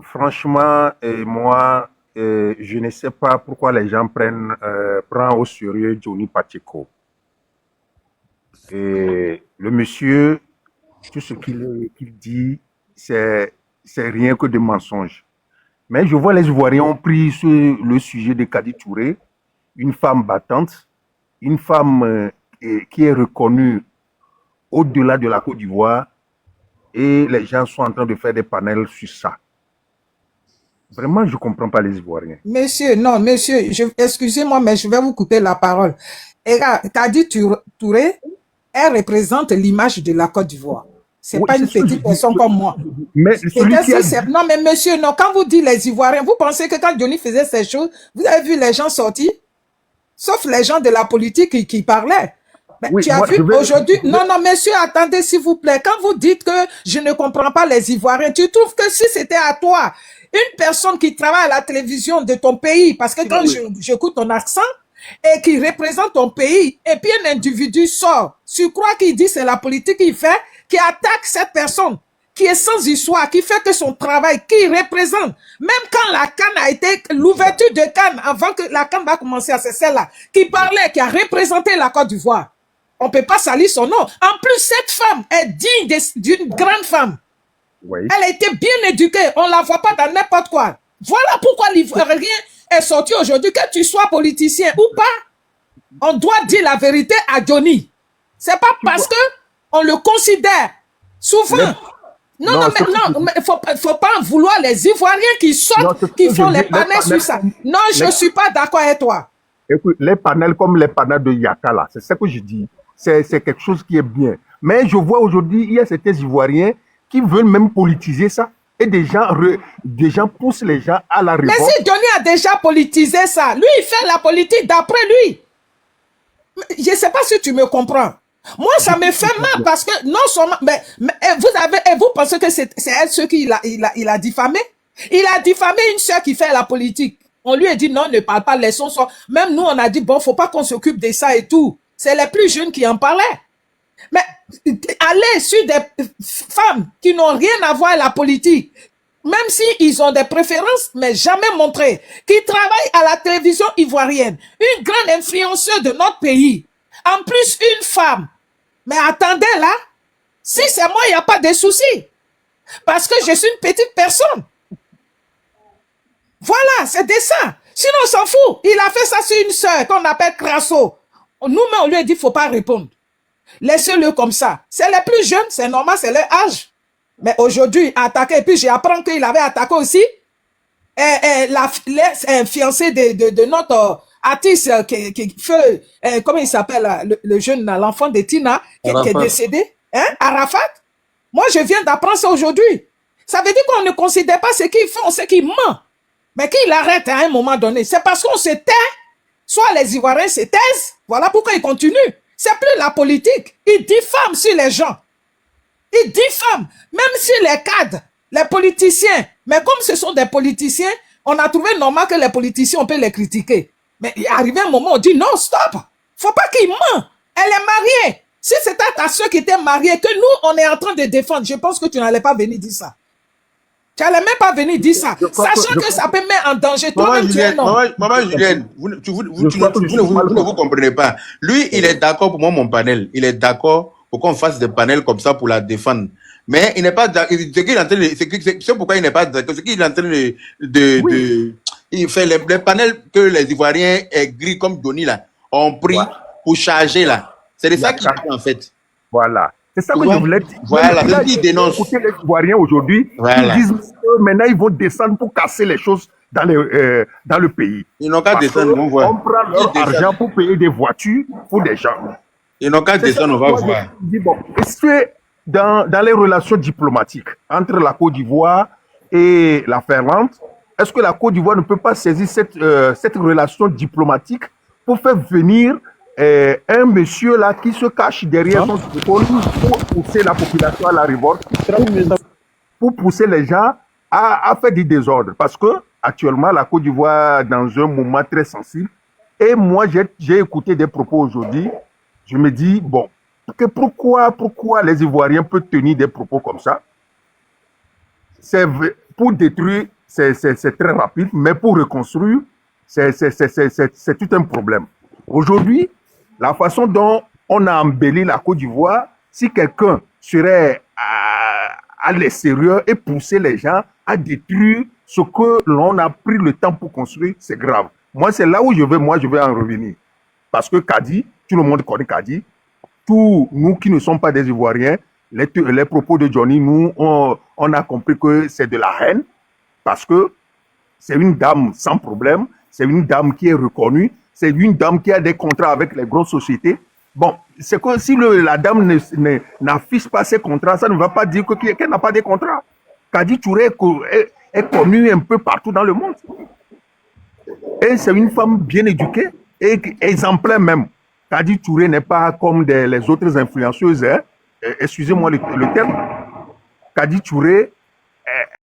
franchement, moi, je ne sais pas pourquoi les gens prennent au sérieux Johnny Pacheco. Et le monsieur, tout ce qu'il dit, c'est rien que des mensonges. Mais je vois les Ivoiriens ont pris le sujet de Kadi Touré, une femme battante, une femme qui est reconnue au-delà de la Côte d'Ivoire, et les gens sont en train de faire des panels sur ça. Vraiment, je ne comprends pas les Ivoiriens. Monsieur, non, monsieur, excusez-moi, mais je vais vous couper la parole. Et là, Kadi Touré, elle représente l'image de la Côte d'Ivoire. C'est pas une petite personne comme moi. Mais non, mais monsieur, non, quand vous dites les Ivoiriens, vous pensez que quand Johnny faisait ces choses, vous avez vu les gens sortir? Sauf les gens de la politique qui parlaient. Mais oui, tu as vu aujourd'hui... Non, monsieur, attendez, s'il vous plaît. Quand vous dites que je ne comprends pas les Ivoiriens, tu trouves que si c'était à toi, une personne qui travaille à la télévision de ton pays, parce que quand j'écoute ton accent, et qui représente ton pays, et puis un individu sort, tu crois qu'il dit c'est la politique qu'il fait, qui attaque cette personne, qui est sans histoire, qui fait que son travail, qui représente, même quand la Cannes a été, l'ouverture de Cannes, avant que la Cannes va commencer, c'est celle-là, qui parlait, qui a représenté la Côte d'Ivoire. On ne peut pas salir son nom. En plus, cette femme est digne d'une grande femme. Oui. Elle a été bien éduquée. On ne la voit pas dans n'importe quoi. Voilà pourquoi l'Ivoirien est sorti aujourd'hui. Que tu sois politicien ou pas, on doit dire la vérité à Johnny. C'est pas parce que on le considère souvent. Non, mais faut pas en vouloir les Ivoiriens qui sortent, qui font les panels sur ça. Non, je ne suis pas d'accord avec toi. Écoute, les panels comme les panels de Yaka, là, c'est ce que je dis. C'est quelque chose qui est bien. Mais je vois aujourd'hui, il y a certains Ivoiriens qui veulent même politiser ça. Et des gens poussent les gens à la révolte. Mais si Johnny a déjà politisé ça, lui, il fait la politique d'après lui. Je ne sais pas si tu me comprends. Moi, ça me fait mal parce que non seulement... Mais vous pensez que c'est elle ce qu'il a diffamé? Il a diffamé une sœur qui fait la politique. On lui a dit non, ne parle pas, laissons ça. Même nous, on a dit bon, faut pas qu'on s'occupe de ça et tout. C'est les plus jeunes qui en parlaient. Mais aller sur des femmes qui n'ont rien à voir avec la politique, même s'ils ont des préférences, mais jamais montrées, qui travaillent à la télévision ivoirienne, une grande influenceuse de notre pays, en plus une femme. Mais attendez là, si c'est moi, il n'y a pas de souci. Parce que je suis une petite personne. Voilà, c'est de ça. Sinon, on s'en fout. Il a fait ça sur une sœur qu'on appelle Crasso. Nous-mêmes, on lui a dit, il ne faut pas répondre. Laissez-le comme ça. C'est les plus jeunes, c'est normal, c'est leur âge. Mais aujourd'hui, attaqué, et puis j'apprends qu'il avait attaqué aussi la fiancée de notre artiste qui fait, comment il s'appelle, le jeune, l'enfant de Tina, qui est décédé, hein, Arafat. Moi, je viens d'apprendre ça aujourd'hui. Ça veut dire qu'on ne considère pas ce qu'il fait, on sait qu'il ment. Mais qu'il arrête à un moment donné, c'est parce qu'on se tait. Soit les Ivoiriens se taisent, voilà pourquoi ils continuent. C'est plus la politique. Ils diffament sur les gens. Ils diffament, même sur les cadres, les politiciens. Mais comme ce sont des politiciens, on a trouvé normal que les politiciens, on peut les critiquer. Mais il est arrivé un moment, on dit non, stop. Faut pas qu'il ment. Elle est mariée. Si c'était ta soeur qui était mariée, que nous, on est en train de défendre, je pense que tu n'allais pas venir dire ça. Tu n'allais même pas venir dire ça, sachant que ça peut mettre en danger. Toi-même, tu es un homme. Maman Julienne, vous ne vous comprenez pas. Lui, il est d'accord pour moi, mon panel. Il est d'accord pour qu'on fasse des panels comme ça pour la défendre. Mais il n'est pas d'accord. C'est pourquoi il n'est pas d'accord. C'est qu'il est en train il fait les panels que les Ivoiriens gris comme Johnny là ont pris pour charger là. C'est de ça qu'il parle en fait. Voilà. C'est ça que je voulais dire. Voilà, il dénonce. Écoutez les Ivoiriens aujourd'hui, ils disent que maintenant ils vont descendre pour casser les choses dans le pays. Ils n'ont qu'à descendre, on voit. On prend leur argent pour payer des voitures pour des gens. Ils n'ont qu'à descendre, on va voir. Bon, est-ce que dans les relations diplomatiques entre la Côte d'Ivoire et la Finlande, est-ce que la Côte d'Ivoire ne peut pas saisir cette relation diplomatique pour faire venir un monsieur là qui se cache derrière son téléphone pour pousser la population à la révolte, pour pousser les gens à faire du désordre? Parce que actuellement la Côte d'Ivoire est dans un moment très sensible. Et moi j'ai écouté des propos aujourd'hui. Je me dis bon, que pourquoi les Ivoiriens peuvent tenir des propos comme ça? C'est pour détruire, c'est très rapide, mais pour reconstruire, c'est tout un problème. Aujourd'hui, la façon dont on a embelli la Côte d'Ivoire, si quelqu'un serait à l'extérieur et pousser les gens à détruire ce que l'on a pris le temps pour construire, c'est grave. Moi, c'est là où je vais en revenir. Parce que Kadi, tout le monde connaît Kadi. Tous nous qui ne sommes pas des Ivoiriens, les propos de Johnny, nous, on a compris que c'est de la haine. Parce que c'est une dame sans problème, c'est une dame qui est reconnue, c'est une dame qui a des contrats avec les grosses sociétés. Bon, c'est que si la dame n'affiche pas ses contrats, ça ne va pas dire qu'elle n'a pas de contrats. Kadi Touré est connue un peu partout dans le monde. Et c'est une femme bien éduquée et exemplaire même. Kadi Touré n'est pas comme les autres influenceuses. Hein. Excusez-moi le terme. Kadi Touré